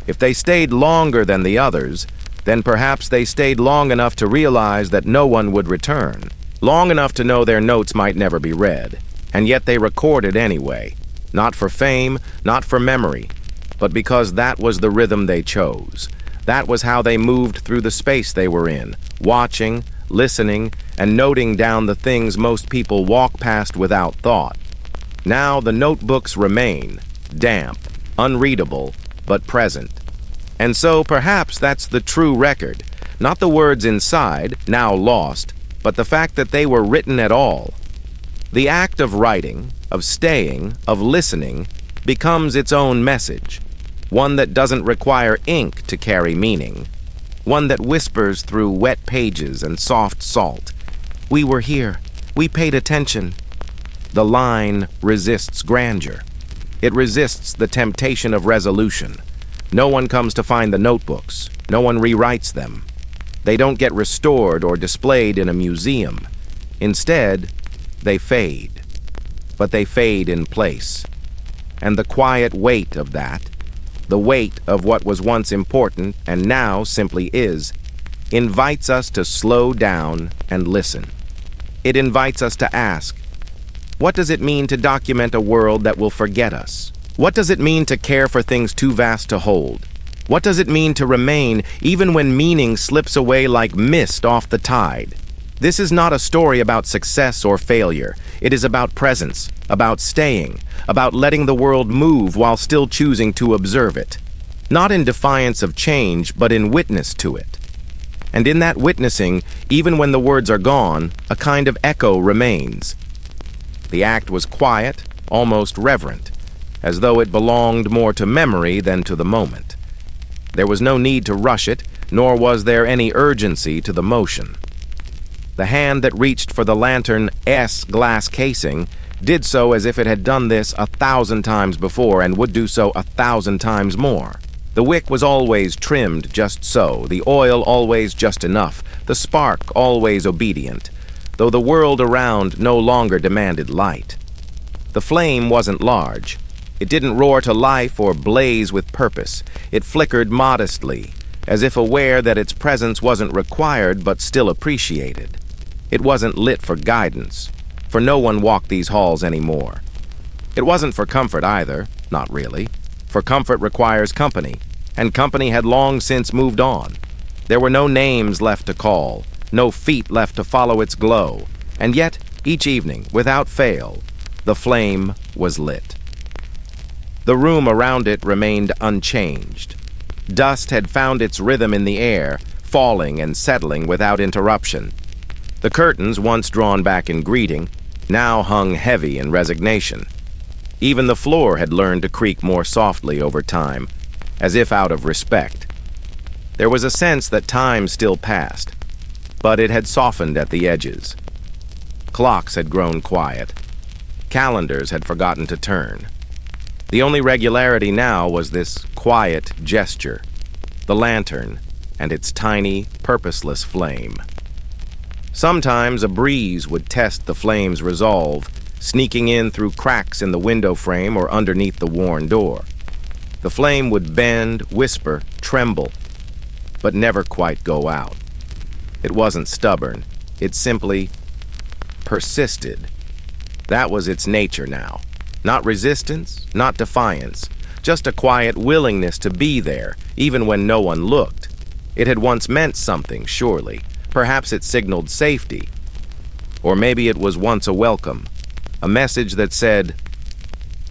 If they stayed longer than the others, then perhaps they stayed long enough to realize that no one would return, long enough to know their notes might never be read, and yet they recorded anyway, not for fame, not for memory, but because that was the rhythm they chose. That was how they moved through the space they were in, watching, listening, and noting down the things most people walk past without thought. Now the notebooks remain, damp, unreadable, but present. And so perhaps that's the true record, not the words inside, now lost, but the fact that they were written at all. The act of writing, of staying, of listening, becomes its own message, one that doesn't require ink to carry meaning, one that whispers through wet pages and soft salt. We were here. We paid attention. The line resists grandeur. It resists the temptation of resolution. No one comes to find the notebooks. No one rewrites them. They don't get restored or displayed in a museum. Instead, they fade. But they fade in place. And the quiet weight of that, the weight of what was once important and now simply is, invites us to slow down and listen. It invites us to ask, what does it mean to document a world that will forget us? What does it mean to care for things too vast to hold? What does it mean to remain even when meaning slips away like mist off the tide? This is not a story about success or failure. It is about presence, about staying, about letting the world move while still choosing to observe it. Not in defiance of change, but in witness to it. And in that witnessing, even when the words are gone, a kind of echo remains. The act was quiet, almost reverent, as though it belonged more to memory than to the moment. There was no need to rush it, nor was there any urgency to the motion. The hand that reached for the lantern's glass casing did so as if it had done this 1,000 times before and would do so 1,000 times more. The wick was always trimmed just so, the oil always just enough, the spark always obedient, though the world around no longer demanded light. The flame wasn't large. It didn't roar to life or blaze with purpose. It flickered modestly, as if aware that its presence wasn't required but still appreciated. It wasn't lit for guidance, for no one walked these halls anymore. It wasn't for comfort either, not really, for comfort requires company, and company had long since moved on. There were no names left to call, no feet left to follow its glow, and yet, each evening, without fail, the flame was lit. The room around it remained unchanged. Dust had found its rhythm in the air, falling and settling without interruption. The curtains, once drawn back in greeting, now hung heavy in resignation. Even the floor had learned to creak more softly over time, as if out of respect. There was a sense that time still passed, but it had softened at the edges. Clocks had grown quiet. Calendars had forgotten to turn. The only regularity now was this quiet gesture, the lantern and its tiny, purposeless flame. Sometimes a breeze would test the flame's resolve, sneaking in through cracks in the window frame or underneath the worn door. The flame would bend, whisper, tremble, but never quite go out. It wasn't stubborn. It simply persisted. That was its nature now. Not resistance, not defiance, just a quiet willingness to be there, even when no one looked. It had once meant something, surely. Perhaps it signaled safety. Or maybe it was once a welcome, a message that said,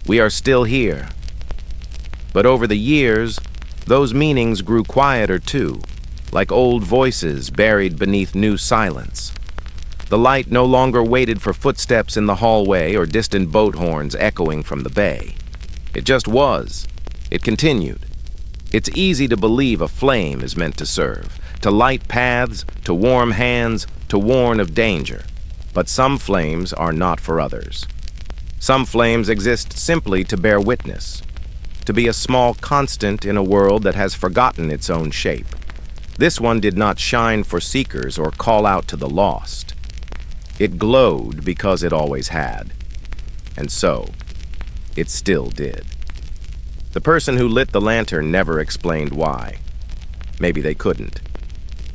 "We are still here." But over the years, those meanings grew quieter too, like old voices buried beneath new silence. The light no longer waited for footsteps in the hallway or distant boat horns echoing from the bay. It just was. It continued. It's easy to believe a flame is meant to serve, to light paths, to warm hands, to warn of danger. But some flames are not for others. Some flames exist simply to bear witness, to be a small constant in a world that has forgotten its own shape. This one did not shine for seekers or call out to the lost. It glowed because it always had. And so, it still did. The person who lit the lantern never explained why. Maybe they couldn't.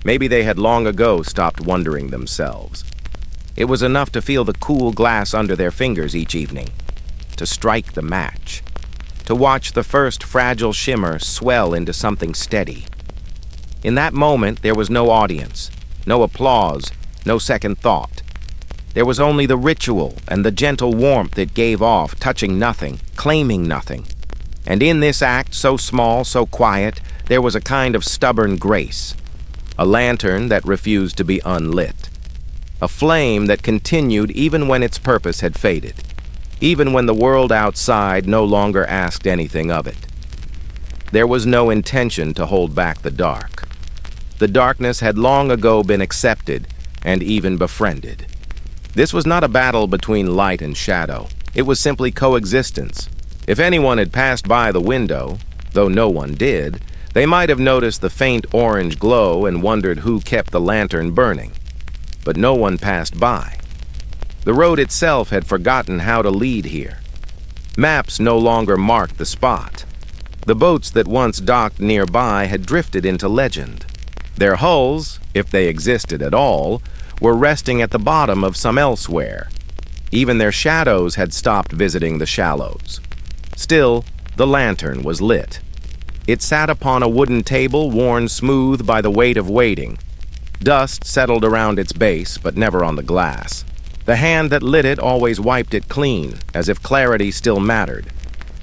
Maybe they had long ago stopped wondering themselves. It was enough to feel the cool glass under their fingers each evening, to strike the match, to watch the first fragile shimmer swell into something steady. In that moment, there was no audience, no applause, no second thought. There was only the ritual and the gentle warmth it gave off, touching nothing, claiming nothing. And in this act, so small, so quiet, there was a kind of stubborn grace. A lantern that refused to be unlit. A flame that continued even when its purpose had faded. Even when the world outside no longer asked anything of it. There was no intention to hold back the dark. The darkness had long ago been accepted and even befriended. This was not a battle between light and shadow. It was simply coexistence. If anyone had passed by the window, though no one did, they might have noticed the faint orange glow and wondered who kept the lantern burning. But no one passed by. The road itself had forgotten how to lead here. Maps no longer marked the spot. The boats that once docked nearby had drifted into legend. Their hulls, if they existed at all, were resting at the bottom of some elsewhere. Even their shadows had stopped visiting the shallows. Still, the lantern was lit. It sat upon a wooden table worn smooth by the weight of waiting. Dust settled around its base, but never on the glass. The hand that lit it always wiped it clean, as if clarity still mattered.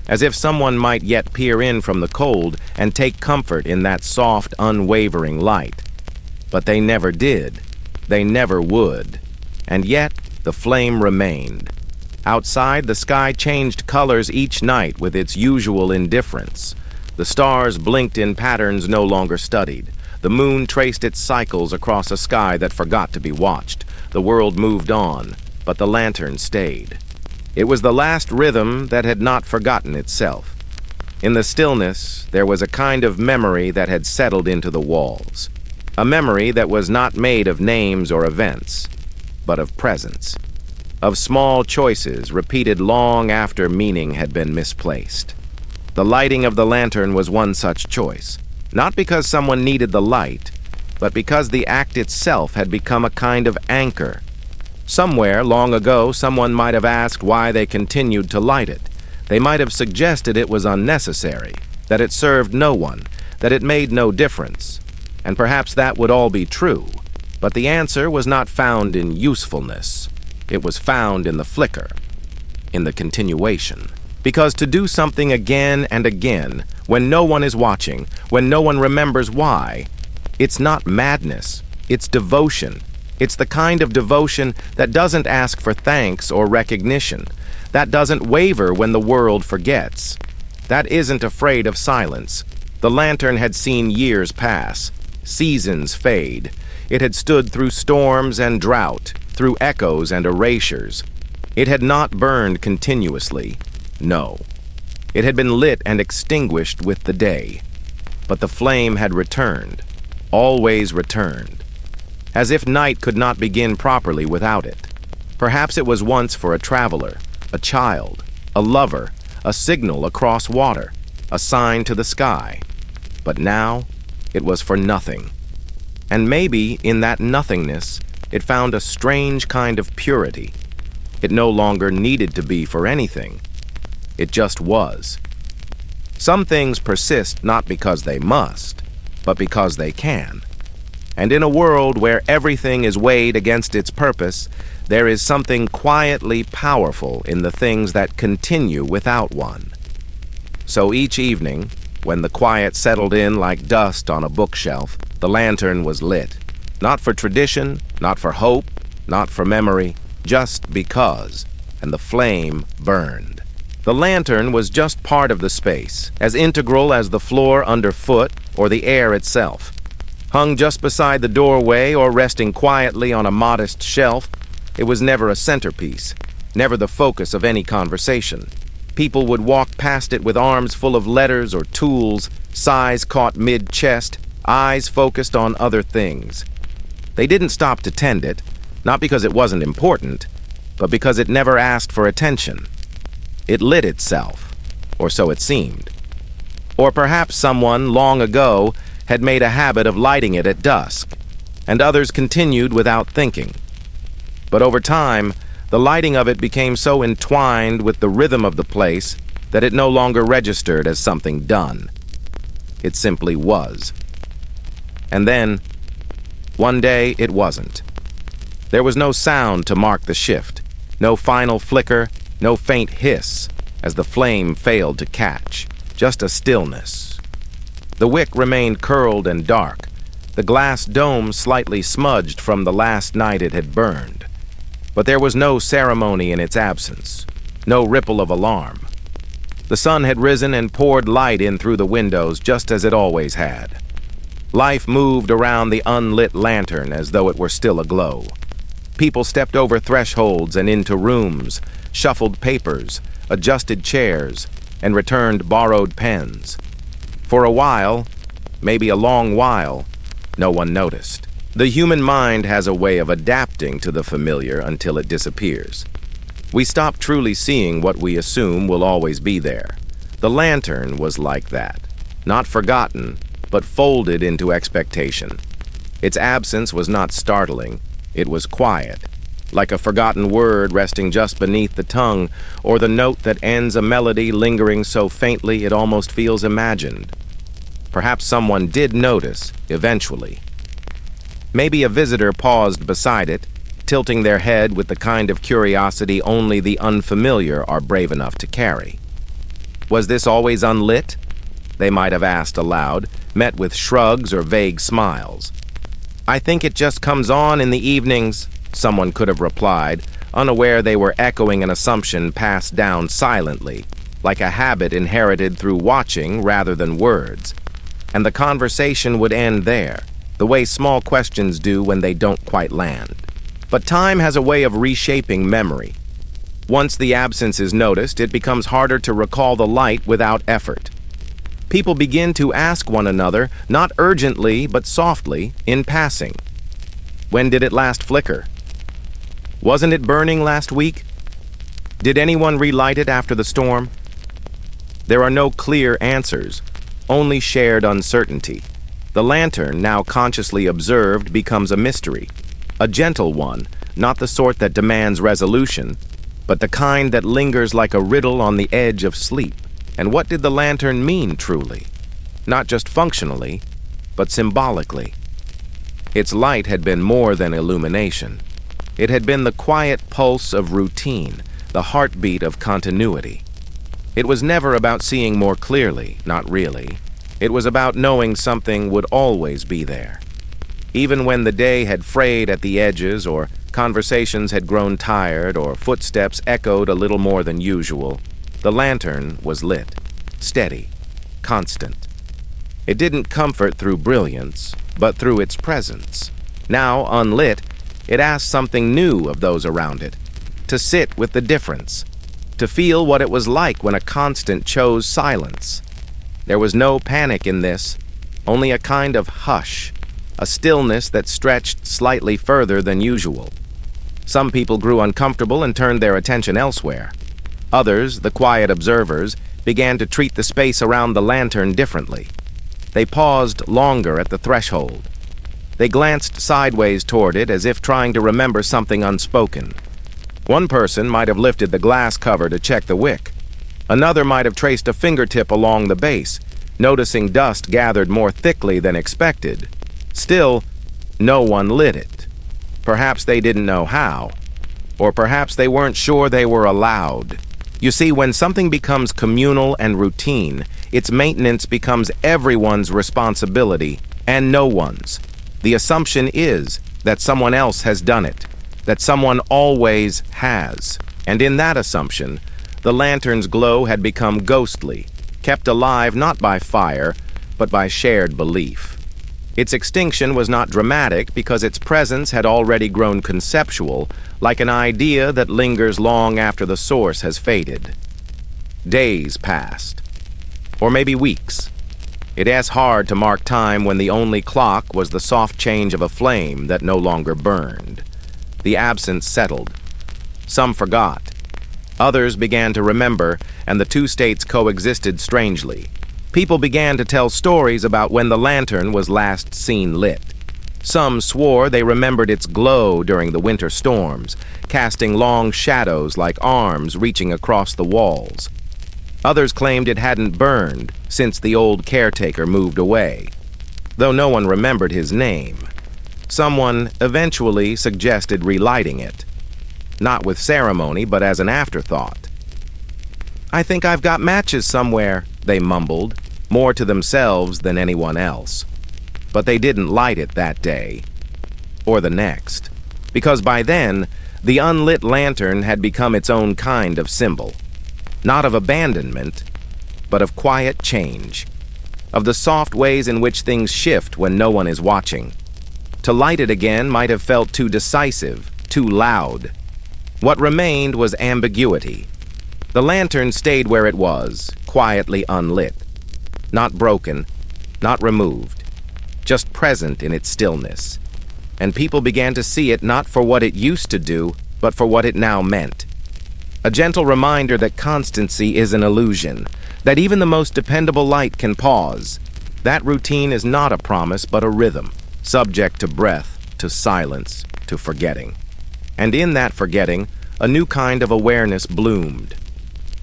As if someone might yet peer in from the cold and take comfort in that soft, unwavering light. But they never did. They never would. And yet, the flame remained. Outside, the sky changed colors each night with its usual indifference. The stars blinked in patterns no longer studied. The moon traced its cycles across a sky that forgot to be watched. The world moved on, but the lantern stayed. It was the last rhythm that had not forgotten itself. In the stillness, there was a kind of memory that had settled into the walls. A memory that was not made of names or events, but of presence. Of small choices repeated long after meaning had been misplaced. The lighting of the lantern was one such choice, not because someone needed the light, but because the act itself had become a kind of anchor. Somewhere, long ago, someone might have asked why they continued to light it. They might have suggested it was unnecessary, that it served no one, that it made no difference. And perhaps that would all be true, but the answer was not found in usefulness. It was found in the flicker, in the continuation. Because to do something again and again, when no one is watching, when no one remembers why, it's not madness, it's devotion. It's the kind of devotion that doesn't ask for thanks or recognition, that doesn't waver when the world forgets, that isn't afraid of silence. The lantern had seen years pass, seasons fade. It had stood through storms and drought, through echoes and erasures. It had not burned continuously. No. It had been lit and extinguished with the day. But the flame had returned, always returned, as if night could not begin properly without it. Perhaps it was once for a traveler, a child, a lover, a signal across water, a sign to the sky. But now, it was for nothing. And maybe in that nothingness, it found a strange kind of purity. It no longer needed to be for anything. It just was. Some things persist not because they must, but because they can. And in a world where everything is weighed against its purpose, there is something quietly powerful in the things that continue without one. So each evening, when the quiet settled in like dust on a bookshelf, the lantern was lit. Not for tradition, not for hope, not for memory, just because, and the flame burned. The lantern was just part of the space, as integral as the floor underfoot or the air itself. Hung just beside the doorway or resting quietly on a modest shelf, it was never a centerpiece. never the focus of any conversation. People would walk past it with arms full of letters or tools, size caught mid-chest, eyes focused on other things. They didn't stop to tend it, not because it wasn't important, but because it never asked for attention. It lit itself, or so it seemed. Or perhaps someone, long ago, had made a habit of lighting it at dusk, and others continued without thinking. But over time, the lighting of it became so entwined with the rhythm of the place that it no longer registered as something done. It simply was. And then, one day, it wasn't. There was no sound to mark the shift, no final flicker, no faint hiss as the flame failed to catch, just a stillness. The wick remained curled and dark, the glass dome slightly smudged from the last night it had burned. But there was no ceremony in its absence, no ripple of alarm. The sun had risen and poured light in through the windows just as it always had. Life moved around the unlit lantern as though it were still aglow. People stepped over thresholds and into rooms, shuffled papers, adjusted chairs, and returned borrowed pens. For a while, maybe a long while, no one noticed. The human mind has a way of adapting to the familiar until it disappears. We stop truly seeing what we assume will always be there. The lantern was like that, not forgotten, but folded into expectation. Its absence was not startling, it was quiet, like a forgotten word resting just beneath the tongue, or the note that ends a melody lingering so faintly it almost feels imagined. Perhaps someone did notice, eventually. Maybe a visitor paused beside it, tilting their head with the kind of curiosity only the unfamiliar are brave enough to carry. Was this always unlit? They might have asked aloud, met with shrugs or vague smiles. I think it just comes on in the evenings, someone could have replied, unaware they were echoing an assumption passed down silently, like a habit inherited through watching rather than words. And the conversation would end there, the way small questions do when they don't quite land. But time has a way of reshaping memory. Once the absence is noticed, it becomes harder to recall the light without effort. People begin to ask one another, not urgently but softly, in passing. When did it last flicker? Wasn't it burning last week? Did anyone relight it after the storm? There are no clear answers, only shared uncertainty. The lantern, now consciously observed, becomes a mystery. A gentle one, not the sort that demands resolution, but the kind that lingers like a riddle on the edge of sleep. And what did the lantern mean truly? Not just functionally, but symbolically. Its light had been more than illumination. It had been the quiet pulse of routine, the heartbeat of continuity. It was never about seeing more clearly, not really. It was about knowing something would always be there. Even when the day had frayed at the edges, or conversations had grown tired, or footsteps echoed a little more than usual, the lantern was lit, steady, constant. It didn't comfort through brilliance, but through its presence. Now, unlit, it asked something new of those around it, to sit with the difference, to feel what it was like when a constant chose silence. There was no panic in this, only a kind of hush, a stillness that stretched slightly further than usual. Some people grew uncomfortable and turned their attention elsewhere. Others, the quiet observers, began to treat the space around the lantern differently. They paused longer at the threshold. They glanced sideways toward it as if trying to remember something unspoken. One person might have lifted the glass cover to check the wick. Another might have traced a fingertip along the base, noticing dust gathered more thickly than expected. Still, no one lit it. Perhaps they didn't know how, or perhaps they weren't sure they were allowed. You see, when something becomes communal and routine, its maintenance becomes everyone's responsibility and no one's. The assumption is that someone else has done it, that someone always has. And in that assumption, the lantern's glow had become ghostly, kept alive not by fire, but by shared belief. Its extinction was not dramatic because its presence had already grown conceptual, like an idea that lingers long after the source has faded. Days passed, or maybe weeks. It is hard to mark time when the only clock was the soft change of a flame that no longer burned. The absence settled. Some forgot. Others began to remember, and the two states coexisted strangely. People began to tell stories about when the lantern was last seen lit. Some swore they remembered its glow during the winter storms, casting long shadows like arms reaching across the walls. Others claimed it hadn't burned since the old caretaker moved away, though no one remembered his name. Someone eventually suggested relighting it, not with ceremony, but as an afterthought. "I think I've got matches somewhere," they mumbled, more to themselves than anyone else. But they didn't light it that day, or the next, because by then, the unlit lantern had become its own kind of symbol. Not of abandonment, but of quiet change, of the soft ways in which things shift when no one is watching. To light it again might have felt too decisive, too loud. What remained was ambiguity. The lantern stayed where it was, quietly unlit. Not broken, not removed, just present in its stillness. And people began to see it not for what it used to do, but for what it now meant. A gentle reminder that constancy is an illusion, that even the most dependable light can pause. That routine is not a promise, but a rhythm, subject to breath, to silence, to forgetting. And in that forgetting, a new kind of awareness bloomed.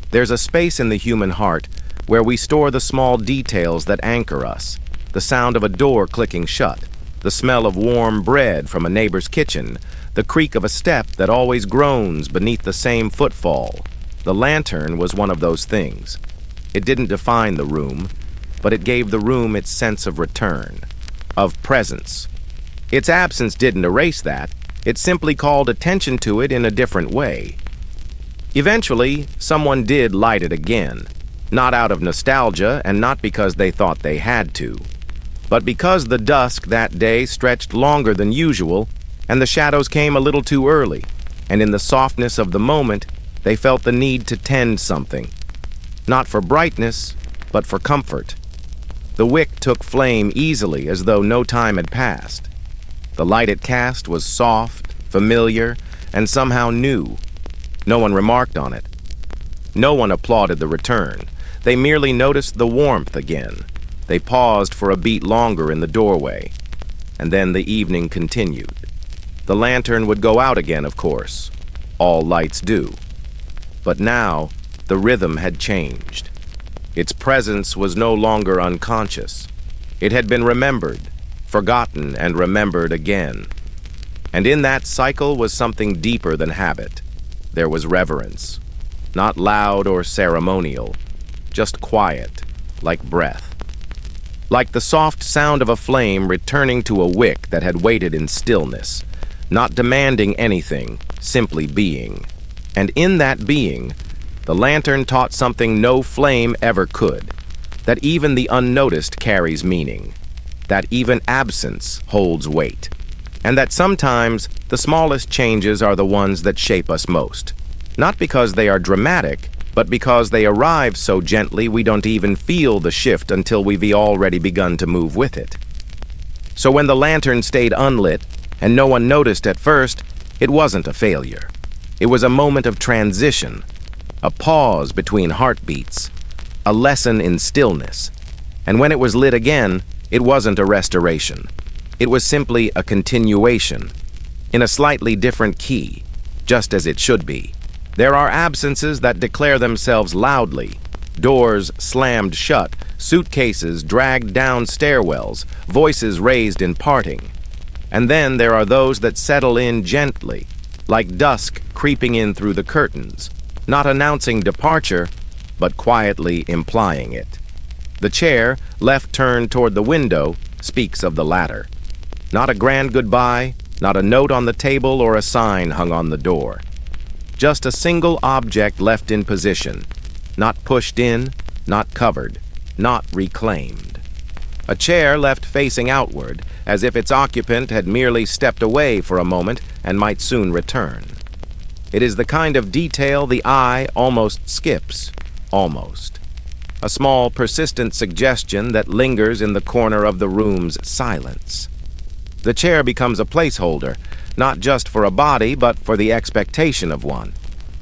There's a space in the human heart where we store the small details that anchor us, the sound of a door clicking shut, the smell of warm bread from a neighbor's kitchen, the creak of a step that always groans beneath the same footfall. The lantern was one of those things. It didn't define the room, but it gave the room its sense of return, of presence. Its absence didn't erase that. It simply called attention to it in a different way. Eventually, someone did light it again, not out of nostalgia and not because they thought they had to, but because the dusk that day stretched longer than usual and the shadows came a little too early, and in the softness of the moment, they felt the need to tend something, not for brightness, but for comfort. The wick took flame easily as though no time had passed. The light it cast was soft, familiar, and somehow new. No one remarked on it. No one applauded the return. They merely noticed the warmth again. They paused for a beat longer in the doorway, and then the evening continued. The lantern would go out again, of course. All lights do. But now, the rhythm had changed. Its presence was no longer unconscious. It had been remembered, forgotten, and remembered again. And in that cycle was something deeper than habit. There was reverence, not loud or ceremonial, just quiet, like breath. Like the soft sound of a flame returning to a wick that had waited in stillness, not demanding anything, simply being. And in that being, the lantern taught something no flame ever could, that even the unnoticed carries meaning, that even absence holds weight, and that sometimes the smallest changes are the ones that shape us most, not because they are dramatic, but because they arrive so gently we don't even feel the shift until we've already begun to move with it. So when the lantern stayed unlit, and no one noticed at first, it wasn't a failure. It was a moment of transition, a pause between heartbeats, a lesson in stillness. And when it was lit again, it wasn't a restoration. It was simply a continuation, in a slightly different key, just as it should be. There are absences that declare themselves loudly, doors slammed shut, suitcases dragged down stairwells, voices raised in parting. And then there are those that settle in gently, like dusk creeping in through the curtains, not announcing departure, but quietly implying it. The chair, left turned toward the window, speaks of the latter. Not a grand goodbye, not a note on the table or a sign hung on the door. Just a single object left in position, not pushed in, not covered, not reclaimed. A chair left facing outward, as if its occupant had merely stepped away for a moment and might soon return. It is the kind of detail the eye almost skips. Almost. A small, persistent suggestion that lingers in the corner of the room's silence. The chair becomes a placeholder, not just for a body, but for the expectation of one.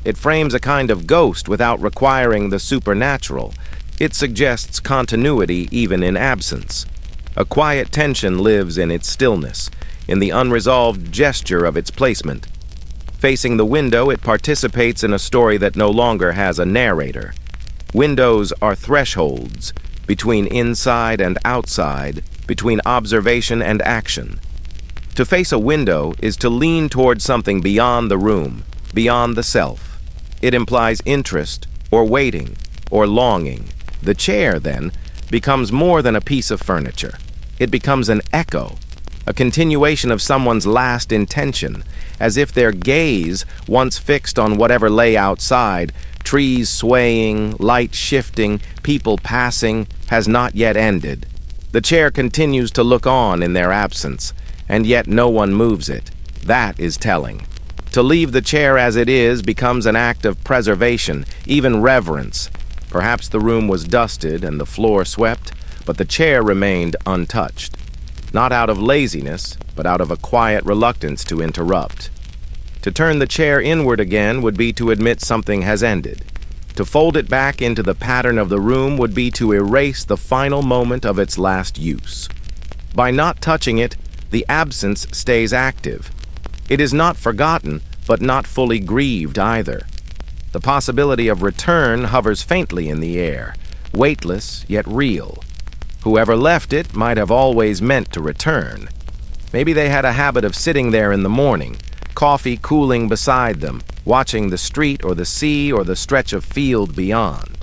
It frames a kind of ghost without requiring the supernatural. It suggests continuity even in absence. A quiet tension lives in its stillness, in the unresolved gesture of its placement. Facing the window, it participates in a story that no longer has a narrator. Windows are thresholds between inside and outside, between observation and action. To face a window is to lean toward something beyond the room, beyond the self. It implies interest, or waiting, or longing. The chair, then, becomes more than a piece of furniture. It becomes an echo, a continuation of someone's last intention, as if their gaze, once fixed on whatever lay outside, trees swaying, light shifting, people passing, has not yet ended. The chair continues to look on in their absence, and yet no one moves it. That is telling. To leave the chair as it is becomes an act of preservation, even reverence. Perhaps the room was dusted and the floor swept, but the chair remained untouched. Not out of laziness, but out of a quiet reluctance to interrupt. To turn the chair inward again would be to admit something has ended. To fold it back into the pattern of the room would be to erase the final moment of its last use. By not touching it, the absence stays active. It is not forgotten, but not fully grieved either. The possibility of return hovers faintly in the air, weightless yet real. Whoever left it might have always meant to return. Maybe they had a habit of sitting there in the morning, coffee cooling beside them, watching the street or the sea or the stretch of field beyond.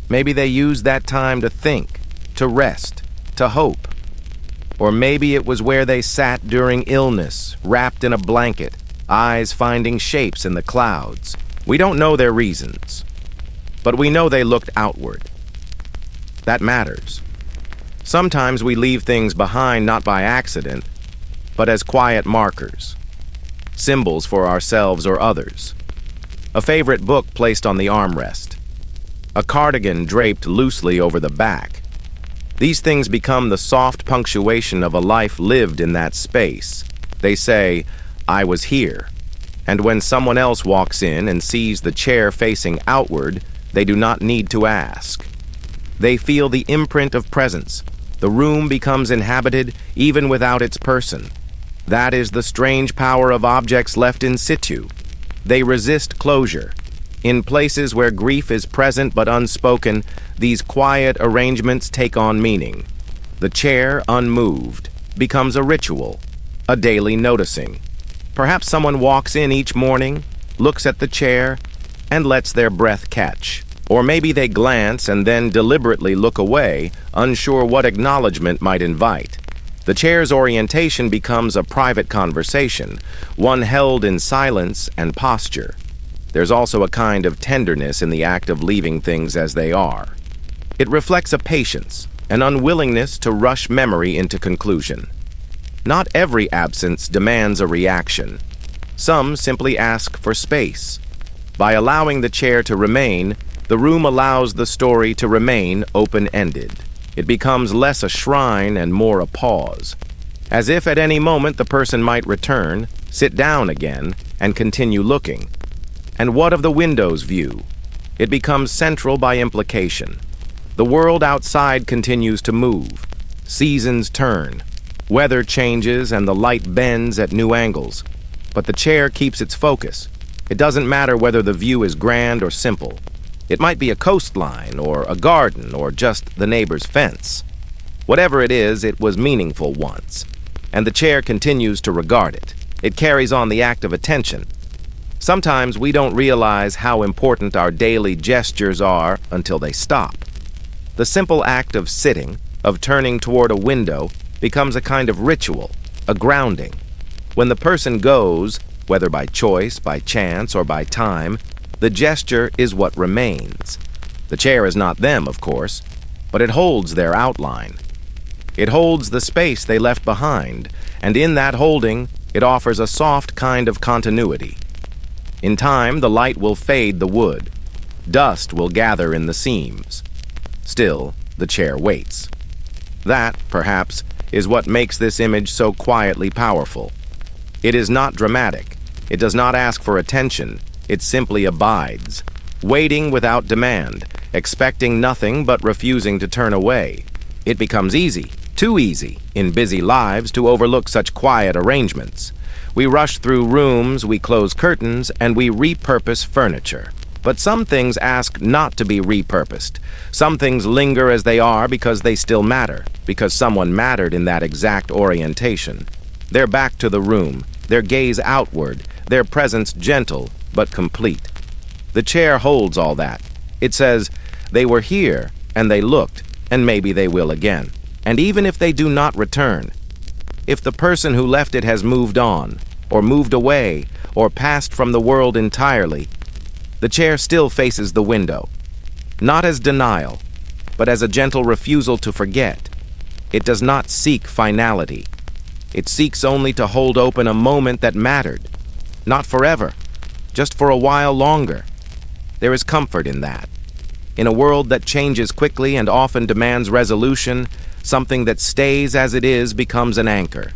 Maybe they used that time to think, to rest, to hope. Or maybe it was where they sat during illness, wrapped in a blanket, eyes finding shapes in the clouds. We don't know their reasons, but we know they looked outward. That matters. Sometimes we leave things behind not by accident, but as quiet markers, symbols for ourselves or others. A favorite book placed on the armrest, a cardigan draped loosely over the back. These things become the soft punctuation of a life lived in that space. They say, "I was here." And when someone else walks in and sees the chair facing outward, they do not need to ask. They feel the imprint of presence. The room becomes inhabited even without its person. That is the strange power of objects left in situ. They resist closure. In places where grief is present but unspoken, these quiet arrangements take on meaning. The chair, unmoved, becomes a ritual, a daily noticing. Perhaps someone walks in each morning, looks at the chair, and lets their breath catch. Or maybe they glance and then deliberately look away, unsure what acknowledgement might invite. The chair's orientation becomes a private conversation, one held in silence and posture. There's also a kind of tenderness in the act of leaving things as they are. It reflects a patience, an unwillingness to rush memory into conclusion. Not every absence demands a reaction. Some simply ask for space. By allowing the chair to remain, the room allows the story to remain open-ended. It becomes less a shrine and more a pause, as if at any moment the person might return, sit down again, and continue looking. And what of the window's view? It becomes central by implication. The world outside continues to move. Seasons turn. Weather changes and the light bends at new angles. But the chair keeps its focus. It doesn't matter whether the view is grand or simple. It might be a coastline or a garden or just the neighbor's fence. Whatever it is, it was meaningful once. And the chair continues to regard it. It carries on the act of attention. Sometimes we don't realize how important our daily gestures are until they stop. The simple act of sitting, of turning toward a window, becomes a kind of ritual, a grounding. When the person goes, whether by choice, by chance, or by time, the gesture is what remains. The chair is not them, of course, but it holds their outline. It holds the space they left behind, and in that holding, it offers a soft kind of continuity. In time, the light will fade the wood. Dust will gather in the seams. Still, the chair waits. That, perhaps, is what makes this image so quietly powerful. It is not dramatic. It does not ask for attention. It simply abides, waiting without demand, expecting nothing but refusing to turn away. It becomes easy, too easy, in busy lives to overlook such quiet arrangements. We rush through rooms, we close curtains, and we repurpose furniture. But some things ask not to be repurposed. Some things linger as they are because they still matter, because someone mattered in that exact orientation. Their back to the room, their gaze outward, their presence gentle but complete. The chair holds all that. It says, they were here, and they looked, and maybe they will again. And even if they do not return, if the person who left it has moved on, or moved away, or passed from the world entirely, the chair still faces the window, not as denial, but as a gentle refusal to forget. It does not seek finality. It seeks only to hold open a moment that mattered, not forever, just for a while longer. There is comfort in that. In a world that changes quickly and often demands resolution, something that stays as it is becomes an anchor.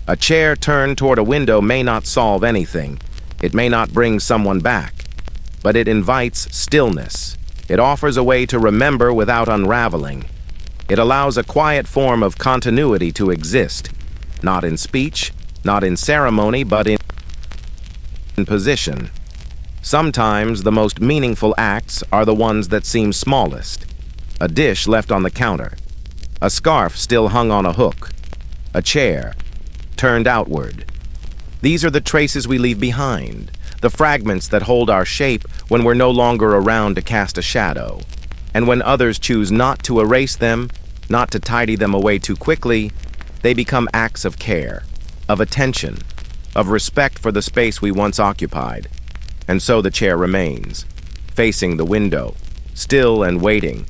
A chair turned toward a window may not solve anything. It may not bring someone back. But it invites stillness. It offers a way to remember without unraveling. It allows a quiet form of continuity to exist, not in speech, not in ceremony, but in position. Sometimes the most meaningful acts are the ones that seem smallest. A dish left on the counter, a scarf still hung on a hook, a chair turned outward. These are the traces we leave behind, the fragments that hold our shape when we're no longer around to cast a shadow. And when others choose not to erase them, not to tidy them away too quickly, they become acts of care, of attention, of respect for the space we once occupied. And so the chair remains, facing the window, still and waiting,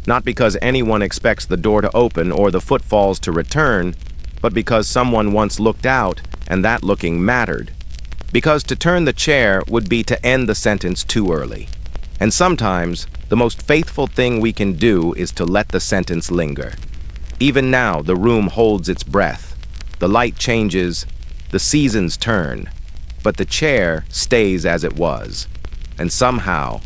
not because anyone expects the door to open or the footfalls to return, but because someone once looked out and that looking mattered. Because to turn the chair would be to end the sentence too early. And sometimes, the most faithful thing we can do is to let the sentence linger. Even now, the room holds its breath. The light changes, the seasons turn, but the chair stays as it was. And somehow,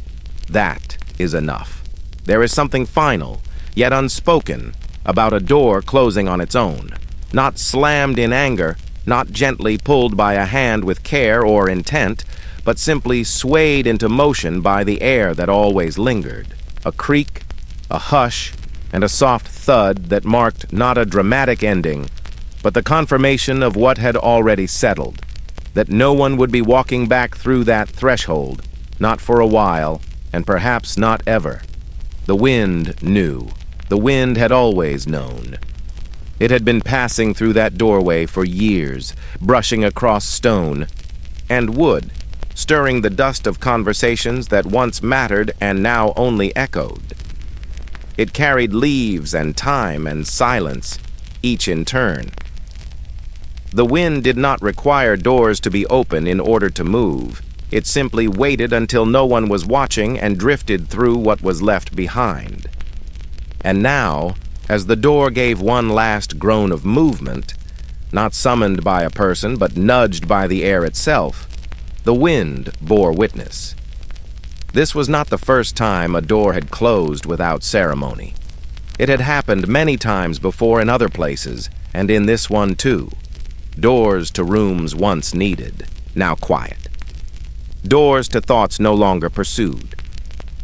that is enough. There is something final, yet unspoken, about a door closing on its own. Not slammed in anger, not gently pulled by a hand with care or intent, but simply swayed into motion by the air that always lingered. A creak, a hush, and a soft thud that marked not a dramatic ending, but the confirmation of what had already settled, that no one would be walking back through that threshold, not for a while, and perhaps not ever. The wind knew. The wind had always known. It had been passing through that doorway for years, brushing across stone and wood, stirring the dust of conversations that once mattered and now only echoed. It carried leaves and time and silence, each in turn. The wind did not require doors to be open in order to move. It simply waited until no one was watching and drifted through what was left behind. And now, as the door gave one last groan of movement, not summoned by a person but nudged by the air itself, the wind bore witness. This was not the first time a door had closed without ceremony. It had happened many times before in other places, and in this one too. Doors to rooms once needed, now quiet. Doors to thoughts no longer pursued.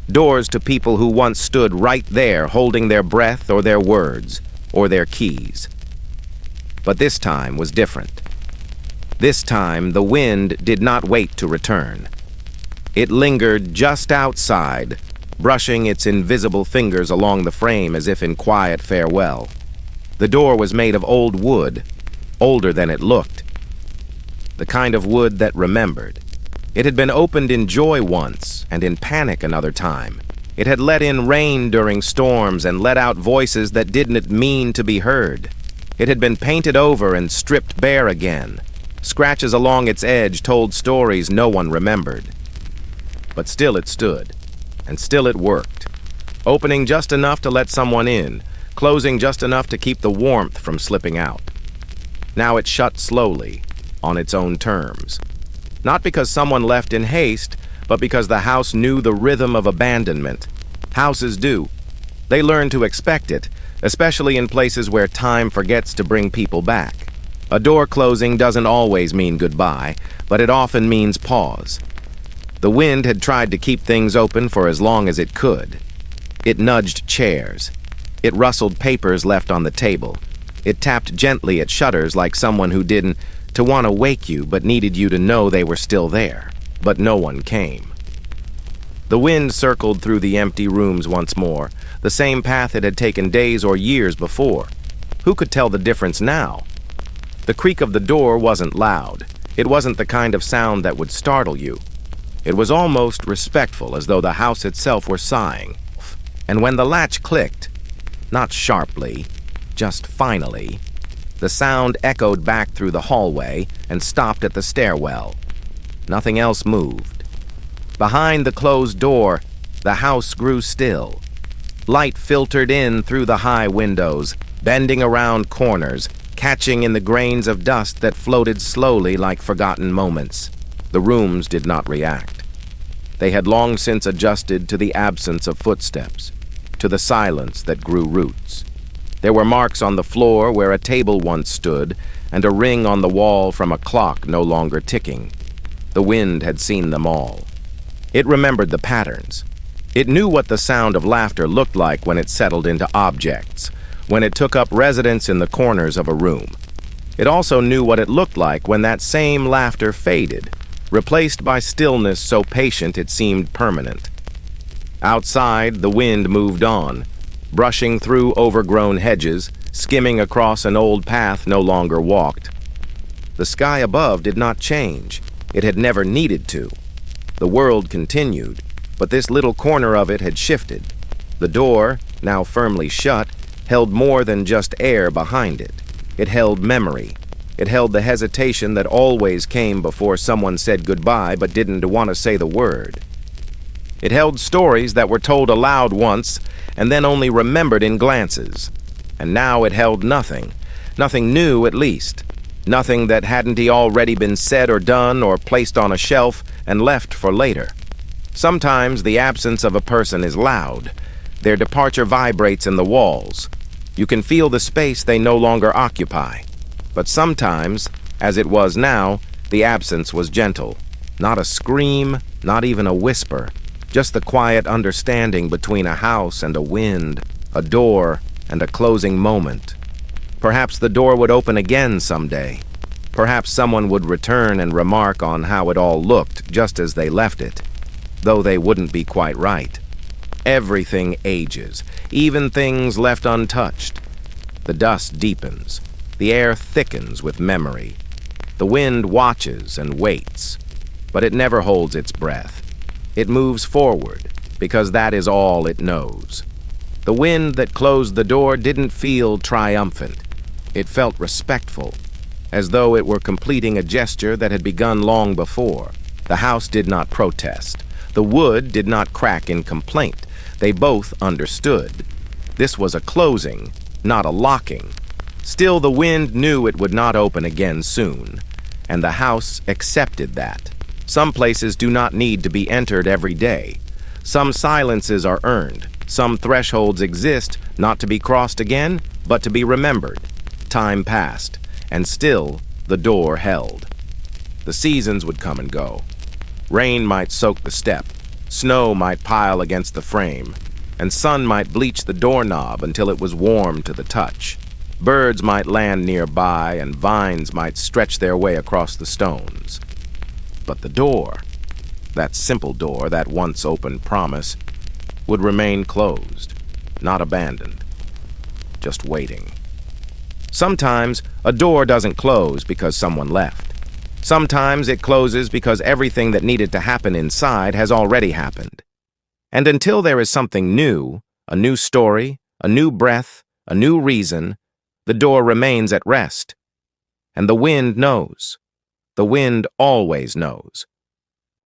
Doors to people who once stood right there holding their breath or their words or their keys. But this time was different. This time the wind did not wait to return. It lingered just outside, brushing its invisible fingers along the frame as if in quiet farewell. The door was made of old wood, older than it looked. The kind of wood that remembered. It had been opened in joy once, and in panic another time. It had let in rain during storms and let out voices that didn't mean to be heard. It had been painted over and stripped bare again. Scratches along its edge told stories no one remembered. But still it stood, and still it worked, opening just enough to let someone in, closing just enough to keep the warmth from slipping out. Now it shut slowly, on its own terms. Not because someone left in haste, but because the house knew the rhythm of abandonment. Houses do. They learn to expect it, especially in places where time forgets to bring people back. A door closing doesn't always mean goodbye, but it often means pause. The wind had tried to keep things open for as long as it could. It nudged chairs. It rustled papers left on the table. It tapped gently at shutters like someone who didn't to want to wake you but needed you to know they were still there. But no one came. The wind circled through the empty rooms once more, the same path it had taken days or years before. Who could tell the difference now? The creak of the door wasn't loud. It wasn't the kind of sound that would startle you. It was almost respectful, as though the house itself were sighing. And when the latch clicked, not sharply, just finally, the sound echoed back through the hallway and stopped at the stairwell. Nothing else moved. Behind the closed door, the house grew still. Light filtered in through the high windows, bending around corners, catching in the grains of dust that floated slowly like forgotten moments. The rooms did not react. They had long since adjusted to the absence of footsteps, to the silence that grew roots. There were marks on the floor where a table once stood, and a ring on the wall from a clock no longer ticking. The wind had seen them all. It remembered the patterns. It knew what the sound of laughter looked like when it settled into objects, when it took up residence in the corners of a room. It also knew what it looked like when that same laughter faded, replaced by stillness so patient it seemed permanent. Outside, the wind moved on, brushing through overgrown hedges, skimming across an old path no longer walked. The sky above did not change. It had never needed to. The world continued, but this little corner of it had shifted. The door, now firmly shut, held more than just air behind it. It held memory. It held the hesitation that always came before someone said goodbye but didn't want to say the word. It held stories that were told aloud once and then only remembered in glances. And now it held nothing. Nothing new, at least. Nothing that hadn't already been said or done or placed on a shelf and left for later. Sometimes the absence of a person is loud. Their departure vibrates in the walls. You can feel the space they no longer occupy. But sometimes, as it was now, the absence was gentle. Not a scream, not even a whisper. Just the quiet understanding between a house and a wind, a door and a closing moment. Perhaps the door would open again someday. Perhaps someone would return and remark on how it all looked just as they left it, though they wouldn't be quite right. Everything ages, even things left untouched. The dust deepens. The air thickens with memory. The wind watches and waits, but it never holds its breath. It moves forward, because that is all it knows. The wind that closed the door didn't feel triumphant. It felt respectful, as though it were completing a gesture that had begun long before. The house did not protest. The wood did not crack in complaint. They both understood. This was a closing, not a locking. Still, the wind knew it would not open again soon, and the house accepted that. Some places do not need to be entered every day. Some silences are earned. Some thresholds exist, not to be crossed again, but to be remembered. Time passed, and still the door held. The seasons would come and go. Rain might soak the step, snow might pile against the frame, and sun might bleach the doorknob until it was warm to the touch. Birds might land nearby, and vines might stretch their way across the stones. But the door, that simple door, that once open promise, would remain closed, not abandoned, just waiting. Sometimes a door doesn't close because someone left. Sometimes it closes because everything that needed to happen inside has already happened. And until there is something new, a new story, a new breath, a new reason, the door remains at rest. And the wind knows. The wind always knows.